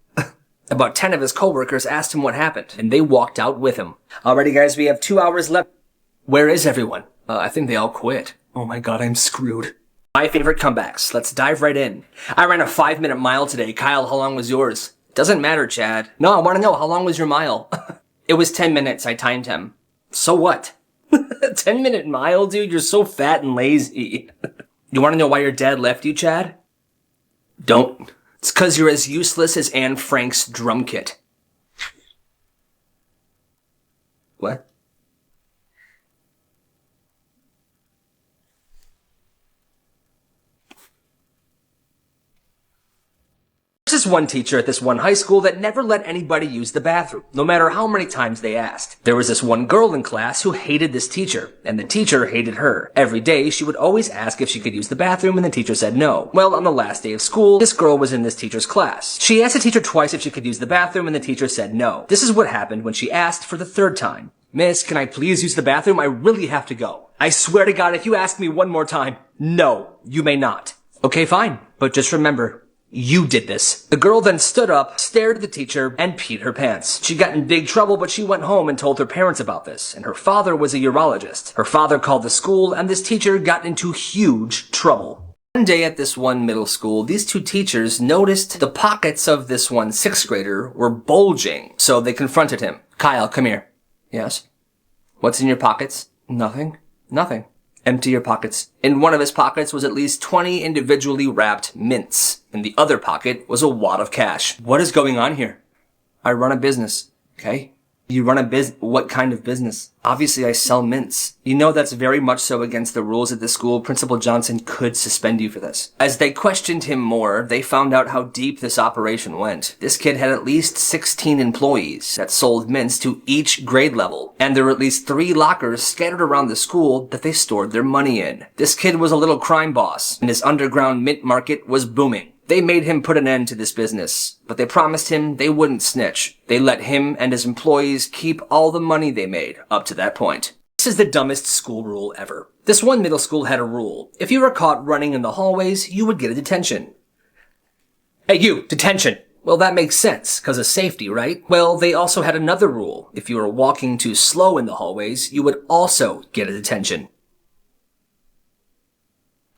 About 10 of his coworkers asked him what happened, and they walked out with him. Alrighty, guys, we have 2 hours left. Where is everyone? I think they all quit. Oh my god, I'm screwed. My favorite comebacks. Let's dive right in. I ran a 5-minute mile today. Kyle, how long was yours? Doesn't matter, Chad. No, I want to know, how long was your mile? It was 10 minutes. I timed him. So what? 10-minute mile, dude? You're so fat and lazy. You want to know why your dad left you, Chad? Don't. It's because you're as useless as Anne Frank's drum kit. What? There's this one teacher at this one high school that never let anybody use the bathroom, no matter how many times they asked. There was this one girl in class who hated this teacher, and the teacher hated her. Every day, she would always ask if she could use the bathroom, and the teacher said no. Well, on the last day of school, this girl was in this teacher's class. She asked the teacher twice if she could use the bathroom, and the teacher said no. This is what happened when she asked for the third time. Miss, can I please use the bathroom? I really have to go. I swear to God, if you ask me one more time, no, you may not. Okay, fine. But just remember, you did this. The girl then stood up, stared at the teacher, and peed her pants. She got in big trouble, but she went home and told her parents about this, and her father was a urologist. Her father called the school, and this teacher got into huge trouble. One day at this one middle school, these two teachers noticed the pockets of this one sixth grader were bulging, so they confronted him. Kyle, come here. Yes? What's in your pockets? Nothing. Nothing. Empty your pockets. In one of his pockets was at least 20 individually wrapped mints. In the other pocket was a wad of cash. What is going on here? I run a business. Okay? You run a what kind of business? Obviously, I sell mints. You know that's very much so against the rules at the school. Principal Johnson could suspend you for this. As they questioned him more, they found out how deep this operation went. This kid had at least 16 employees that sold mints to each grade level. And there were at least 3 lockers scattered around the school that they stored their money in. This kid was a little crime boss, and his underground mint market was booming. They made him put an end to this business, but they promised him they wouldn't snitch. They let him and his employees keep all the money they made up to that point. This is the dumbest school rule ever. This one middle school had a rule. If you were caught running in the hallways, you would get a detention. Hey you, detention! Well, that makes sense, because of safety, right? Well, they also had another rule. If you were walking too slow in the hallways, you would also get a detention.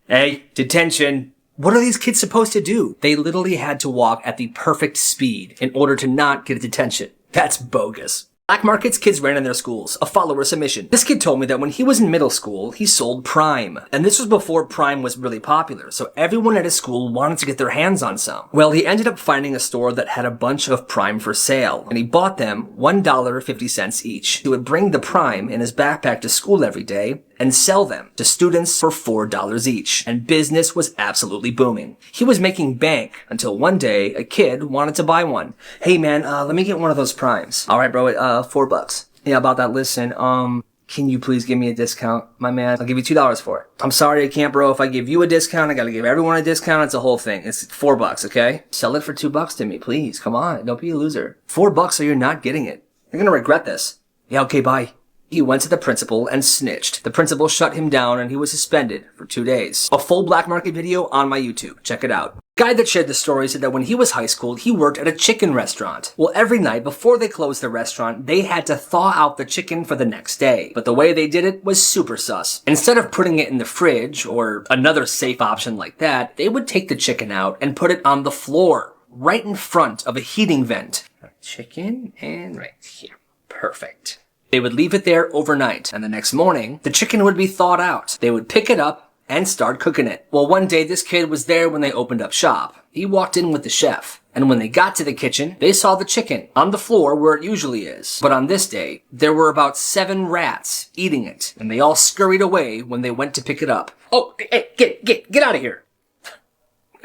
Hey, detention! What are these kids supposed to do? They literally had to walk at the perfect speed in order to not get a detention. That's bogus. Black markets kids ran in their schools, a follower submission. This kid told me that when he was in middle school, he sold Prime. And this was before Prime was really popular, so everyone at his school wanted to get their hands on some. Well, he ended up finding a store that had a bunch of Prime for sale, and he bought them $1.50 each. He would bring the Prime in his backpack to school every day and sell them to students for $4 each. And business was absolutely booming. He was making bank until one day a kid wanted to buy one. Hey man, let me get one of those Primes. Alright bro, $4. Yeah, about that. Listen, can you please give me a discount, my man? I'll give you $2 for it. I'm sorry I can't, bro. If I give you a discount, I gotta give everyone a discount. It's a whole thing. It's $4, okay? Sell it for $2 to me, please. Come on, don't be a loser. $4 or you're not getting it. You're gonna regret this. Yeah, okay, bye. He went to the principal and snitched. The principal shut him down and he was suspended for 2 days. A full black market video on my YouTube. Check it out. The guy that shared the story said that when he was high school, he worked at a chicken restaurant. Well, every night before they closed the restaurant, they had to thaw out the chicken for the next day. But the way they did it was super sus. Instead of putting it in the fridge or another safe option like that, they would take the chicken out and put it on the floor, right in front of a heating vent. Chicken and right here. Perfect. They would leave it there overnight, and the next morning, the chicken would be thawed out. They would pick it up and start cooking it. Well, one day this kid was there when they opened up shop. He walked in with the chef, and when they got to the kitchen, they saw the chicken on the floor where it usually is. But on this day, there were about 7 rats eating it, and they all scurried away when they went to pick it up. Oh, hey, get out of here.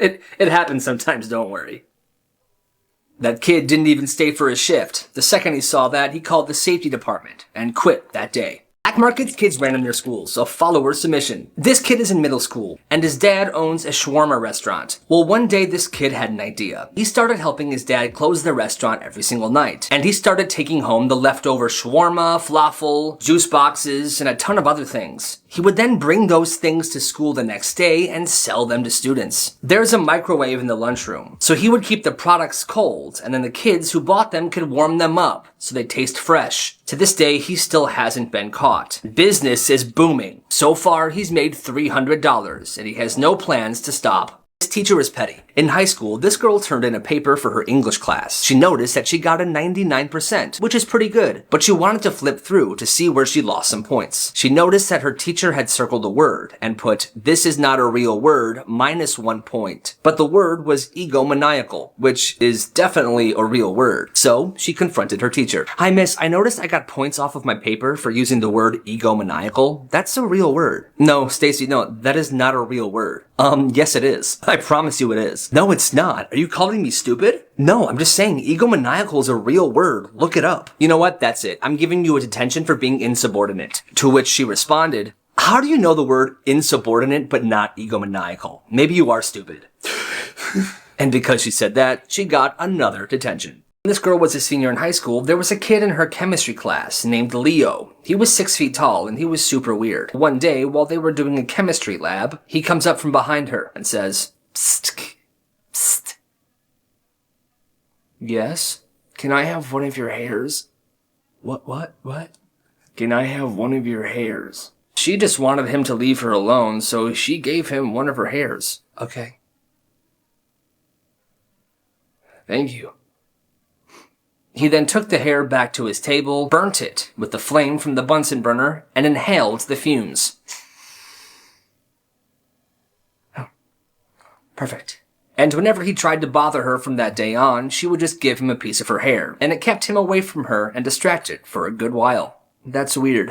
It happens sometimes, don't worry. That kid didn't even stay for his shift. The second he saw that, he called the safety department and quit that day. Black market kids ran in their schools, a follower submission. This kid is in middle school, and his dad owns a shawarma restaurant. Well, one day this kid had an idea. He started helping his dad close the restaurant every single night, and he started taking home the leftover shawarma, falafel, juice boxes, and a ton of other things. He would then bring those things to school the next day and sell them to students. There's a microwave in the lunchroom, so he would keep the products cold, and then the kids who bought them could warm them up so they taste fresh. To this day, he still hasn't been caught. Business is booming. So far, he's made $300, and he has no plans to stop. This teacher is petty. In high school, this girl turned in a paper for her English class. She noticed that she got a 99%, which is pretty good, but she wanted to flip through to see where she lost some points. She noticed that her teacher had circled a word and put, "This is not a real word, -1 point." But the word was egomaniacal, which is definitely a real word. So she confronted her teacher. "Hi miss, I noticed I got points off of my paper for using the word egomaniacal. That's a real word." "No, Stacy, no, that is not a real word." Yes it is. I promise you it is." "No, it's not. Are you calling me stupid?" "No, I'm just saying egomaniacal is a real word. Look it up." "You know what? That's it. I'm giving you a detention for being insubordinate." To which she responded, "How do you know the word insubordinate but not egomaniacal? Maybe you are stupid." And because she said that, she got another detention. When this girl was a senior in high school, there was a kid in her chemistry class named Leo. He was 6 feet tall and he was super weird. One day, while they were doing a chemistry lab, he comes up from behind her and says, "Psst, psst." "Yes? Can I have one of your hairs?" What? "Can I have one of your hairs?" She just wanted him to leave her alone, so she gave him one of her hairs. "Okay. Thank you." He then took the hair back to his table, burnt it with the flame from the Bunsen burner, and inhaled the fumes. Oh, perfect. And whenever he tried to bother her from that day on, she would just give him a piece of her hair, and it kept him away from her and distracted for a good while. That's weird.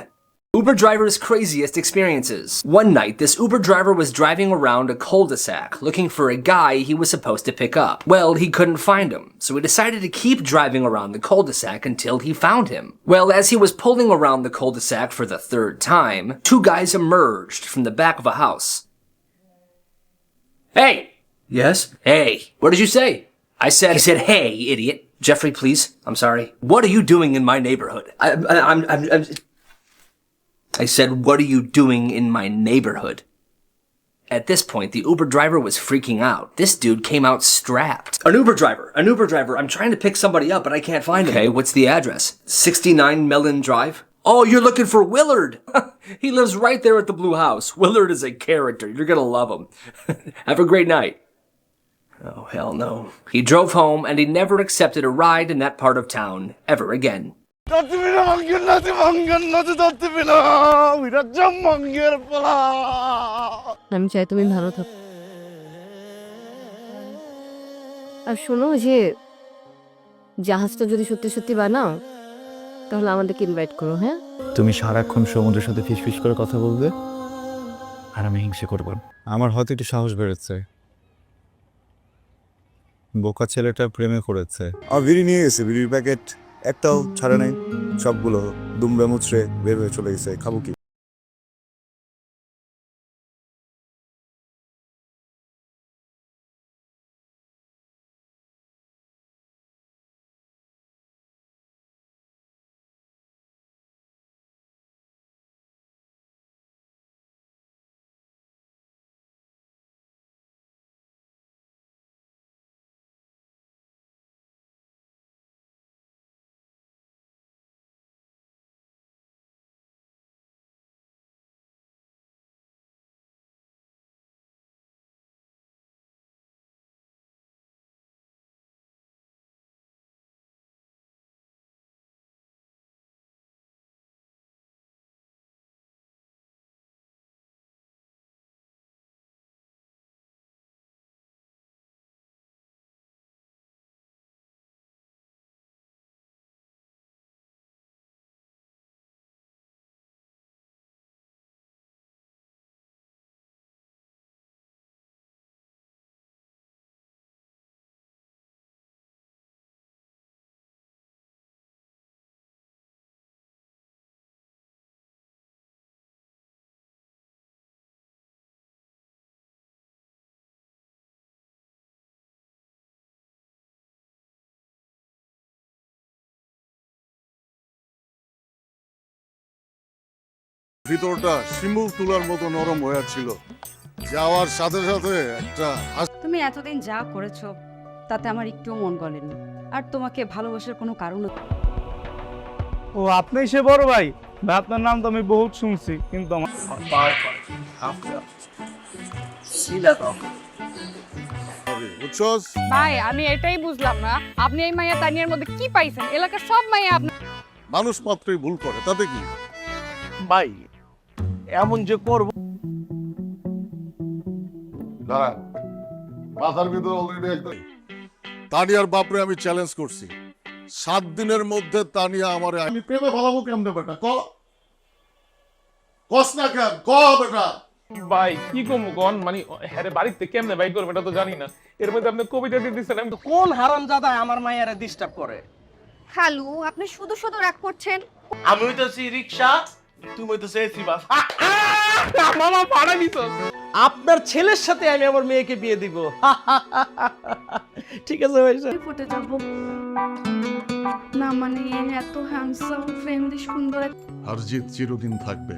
Uber driver's craziest experiences. One night, this Uber driver was driving around a cul-de-sac looking for a guy he was supposed to pick up. Well, he couldn't find him, so he decided to keep driving around the cul-de-sac until he found him. Well, as he was pulling around the cul-de-sac for the 3rd time, 2 guys emerged from the back of a house. "Hey!" "Yes?" "Hey, what did you say?" He said, "Hey, idiot." "Jeffrey, please. I'm sorry. What are you doing in my neighborhood?" I said, "What are you doing in my neighborhood?" At this point, the Uber driver was freaking out. This dude came out strapped. An Uber driver. I'm trying to pick somebody up, but I can't find him." "Okay, what's the address?" 69 Mellon Drive. "Oh, you're looking for Willard." "He lives right there at the blue house. Willard is a character. You're gonna love him." "Have a great night." Oh, hell no. He drove home, and he never accepted a ride in that part of town ever again. আমি চাই তুমি ভালো থাকো। আর শোনো, যে জাহাজটা যদি সত্যি সত্যি বানাও তাহলে আমাদেরকে ইনভাইট করো। হ্যাঁ, তুমি সারাক্ষণ সমুদ্রের সাথে ফিসফিস করে কথা বলবে আর আমি হিংসে করব। আমার হয়তো একটু সাহস বেড়েছে। বোকা ছেলেটা প্রেমে করেছে। আর বিড়ি নিয়ে গেছে, বিড়ির প্যাকেট একটাও ছাড়ে নাই, সবগুলো দুমড়ে মুচড়ে বের হয়ে চলে গেছে। খাবো কি? ভিতরটা শিমুল তুলার মতো নরম হয়ে ছিল, যাওয়ার সাথে সাথে একটা তুমি এতদিন যা করেছো তাতে আমার একটুও মন গলেনি, আর তোমাকে ভালোবাসার কোনো কারণও। ও আপনি সে বড় ভাই? ভাই আপনার নাম তো আমি বহুত শুনছি, কিন্তু আমার বুঝছস? ভাই আমি এটাই বুঝলাম না, আপনি এই মাইয়া তানিয়ার মধ্যে কি পাইছেন? এলাকার সব মাইয়া আপনি মানুষ মাত্রই ভুল করে, তাতে কি? ভাই এমন যে করব দাঁড়া, মাথার ভিতরে অলরেডি একদম। তানিয়ার বাপরে আমি চ্যালেঞ্জ করছি, 7 দিনের মধ্যে তানিয়া আমারে আমি প্রেমে ভালাবো কেমনে বেটা? কস না কেন, ক বেটা। ভাই কি কমু কোন মানে হ্যাঁ বাড়িতে কেমনে বাইর করবে এটা তো জানি না, এর মধ্যে আপনি কবিতা দিয়ে দিচ্ছেন। আমি তো কোন হারামজাদা আমার মায়েরা ডিস্টার্ব করে? খালু আপনি শুধু শুধু রাগ করছেন। আমি হইতেছি রিক্সা, তুমি হইতেছে এসি বাস। মামা পাড়া দিত। আপনার ছেলের সাথে আমি আমার মেয়েকে বিয়ে দিব। ঠিক আছে ভাই স্যার। ফুটে যাব না মানে এত হ্যান্ডসাম ফ্রেন্ডলি সুন্দর আর জিত চিরদিন থাকবে।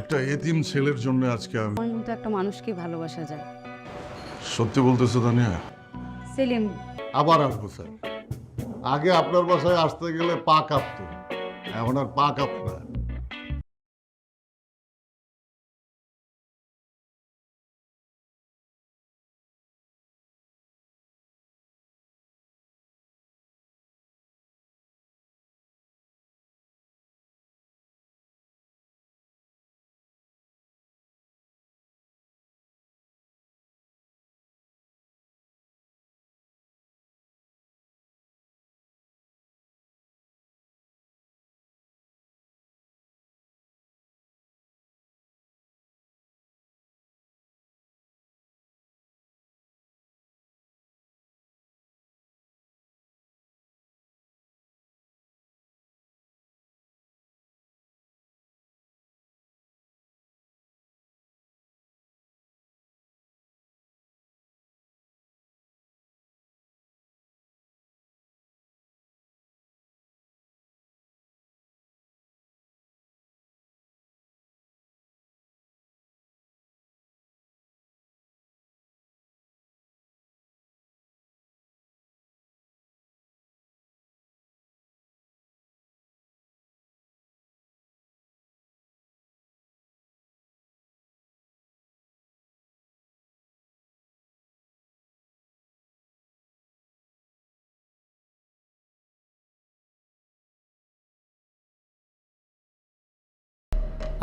একটা এতিম ছেলের জন্য আজকে আমি। আমার মতো একটা মানুষকে ভালোবাসা যায়। সত্যি বলতেছো তানিয়া? সেলিম, আবার আসবো স্যার। আগে আপনার বাসায় আসতে গেলে পা কাঁপতো, এখন আর পা কাঁপ না।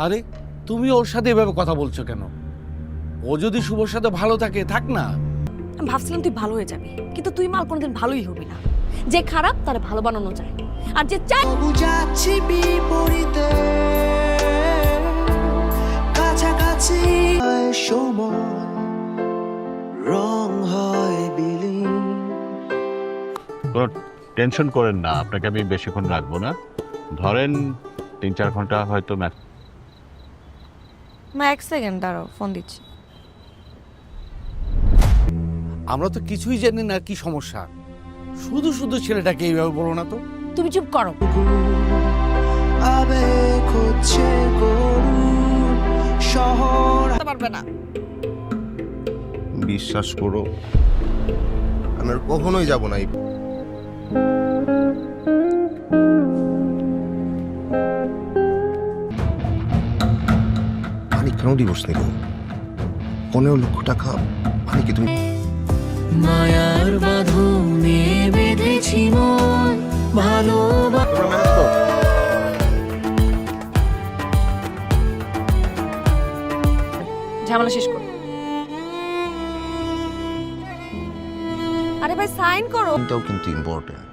আরে তুমি ওর সাথে এভাবে কথা বলছো কেন? ও যদি শুভর সাথে ভালো থাকে, থাক না। ভাবছিলাম তুই ভালো হয়ে যাবি, কিন্তু তুই মাল কোনোদিন ভালোই হবি না। যে খারাপ তার ভালো বানানো যায়, আর যে চাই বুঝাচ্ছি বিপরীতে কাছাকাছি সময় রং হয় বিলীন। কোনো টেনশন করেন না, আপনাকে আমি বেশিক্ষণ রাখবো না, ধরেন 3-4 ঘন্টা হয়তো। মা এক সেকেন্ড দাঁড়াও, ফোন দিচ্ছি। আমরা তো কিছুই জানি না কি সমস্যা, শুধু শুধু ছেলেটাকে এইভাবে বলো না তো। তুমি চুপ করো। আবেগ হচ্ছে করুণ শহর পারবে না। বিশ্বাস করো, আমি আর কখনোই যাব না। আমি কেন ডিভোর্স নেব? 15 লক্ষ টাকা মানে কি? তুমি মায়ার বাঁধনে বেঁধেছি মন ভালোবাসা। ঝামেলা শেষ করো। আরে ভাই সাইন করো। এটাও কিন্তু ইম্পর্টেন্ট।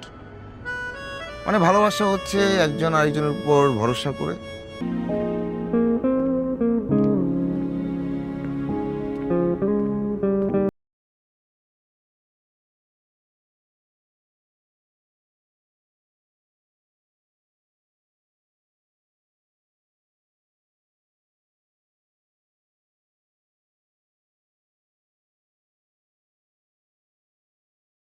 মানে ভালোবাসা হচ্ছে একজন আরেকজনের উপর ভরসা করে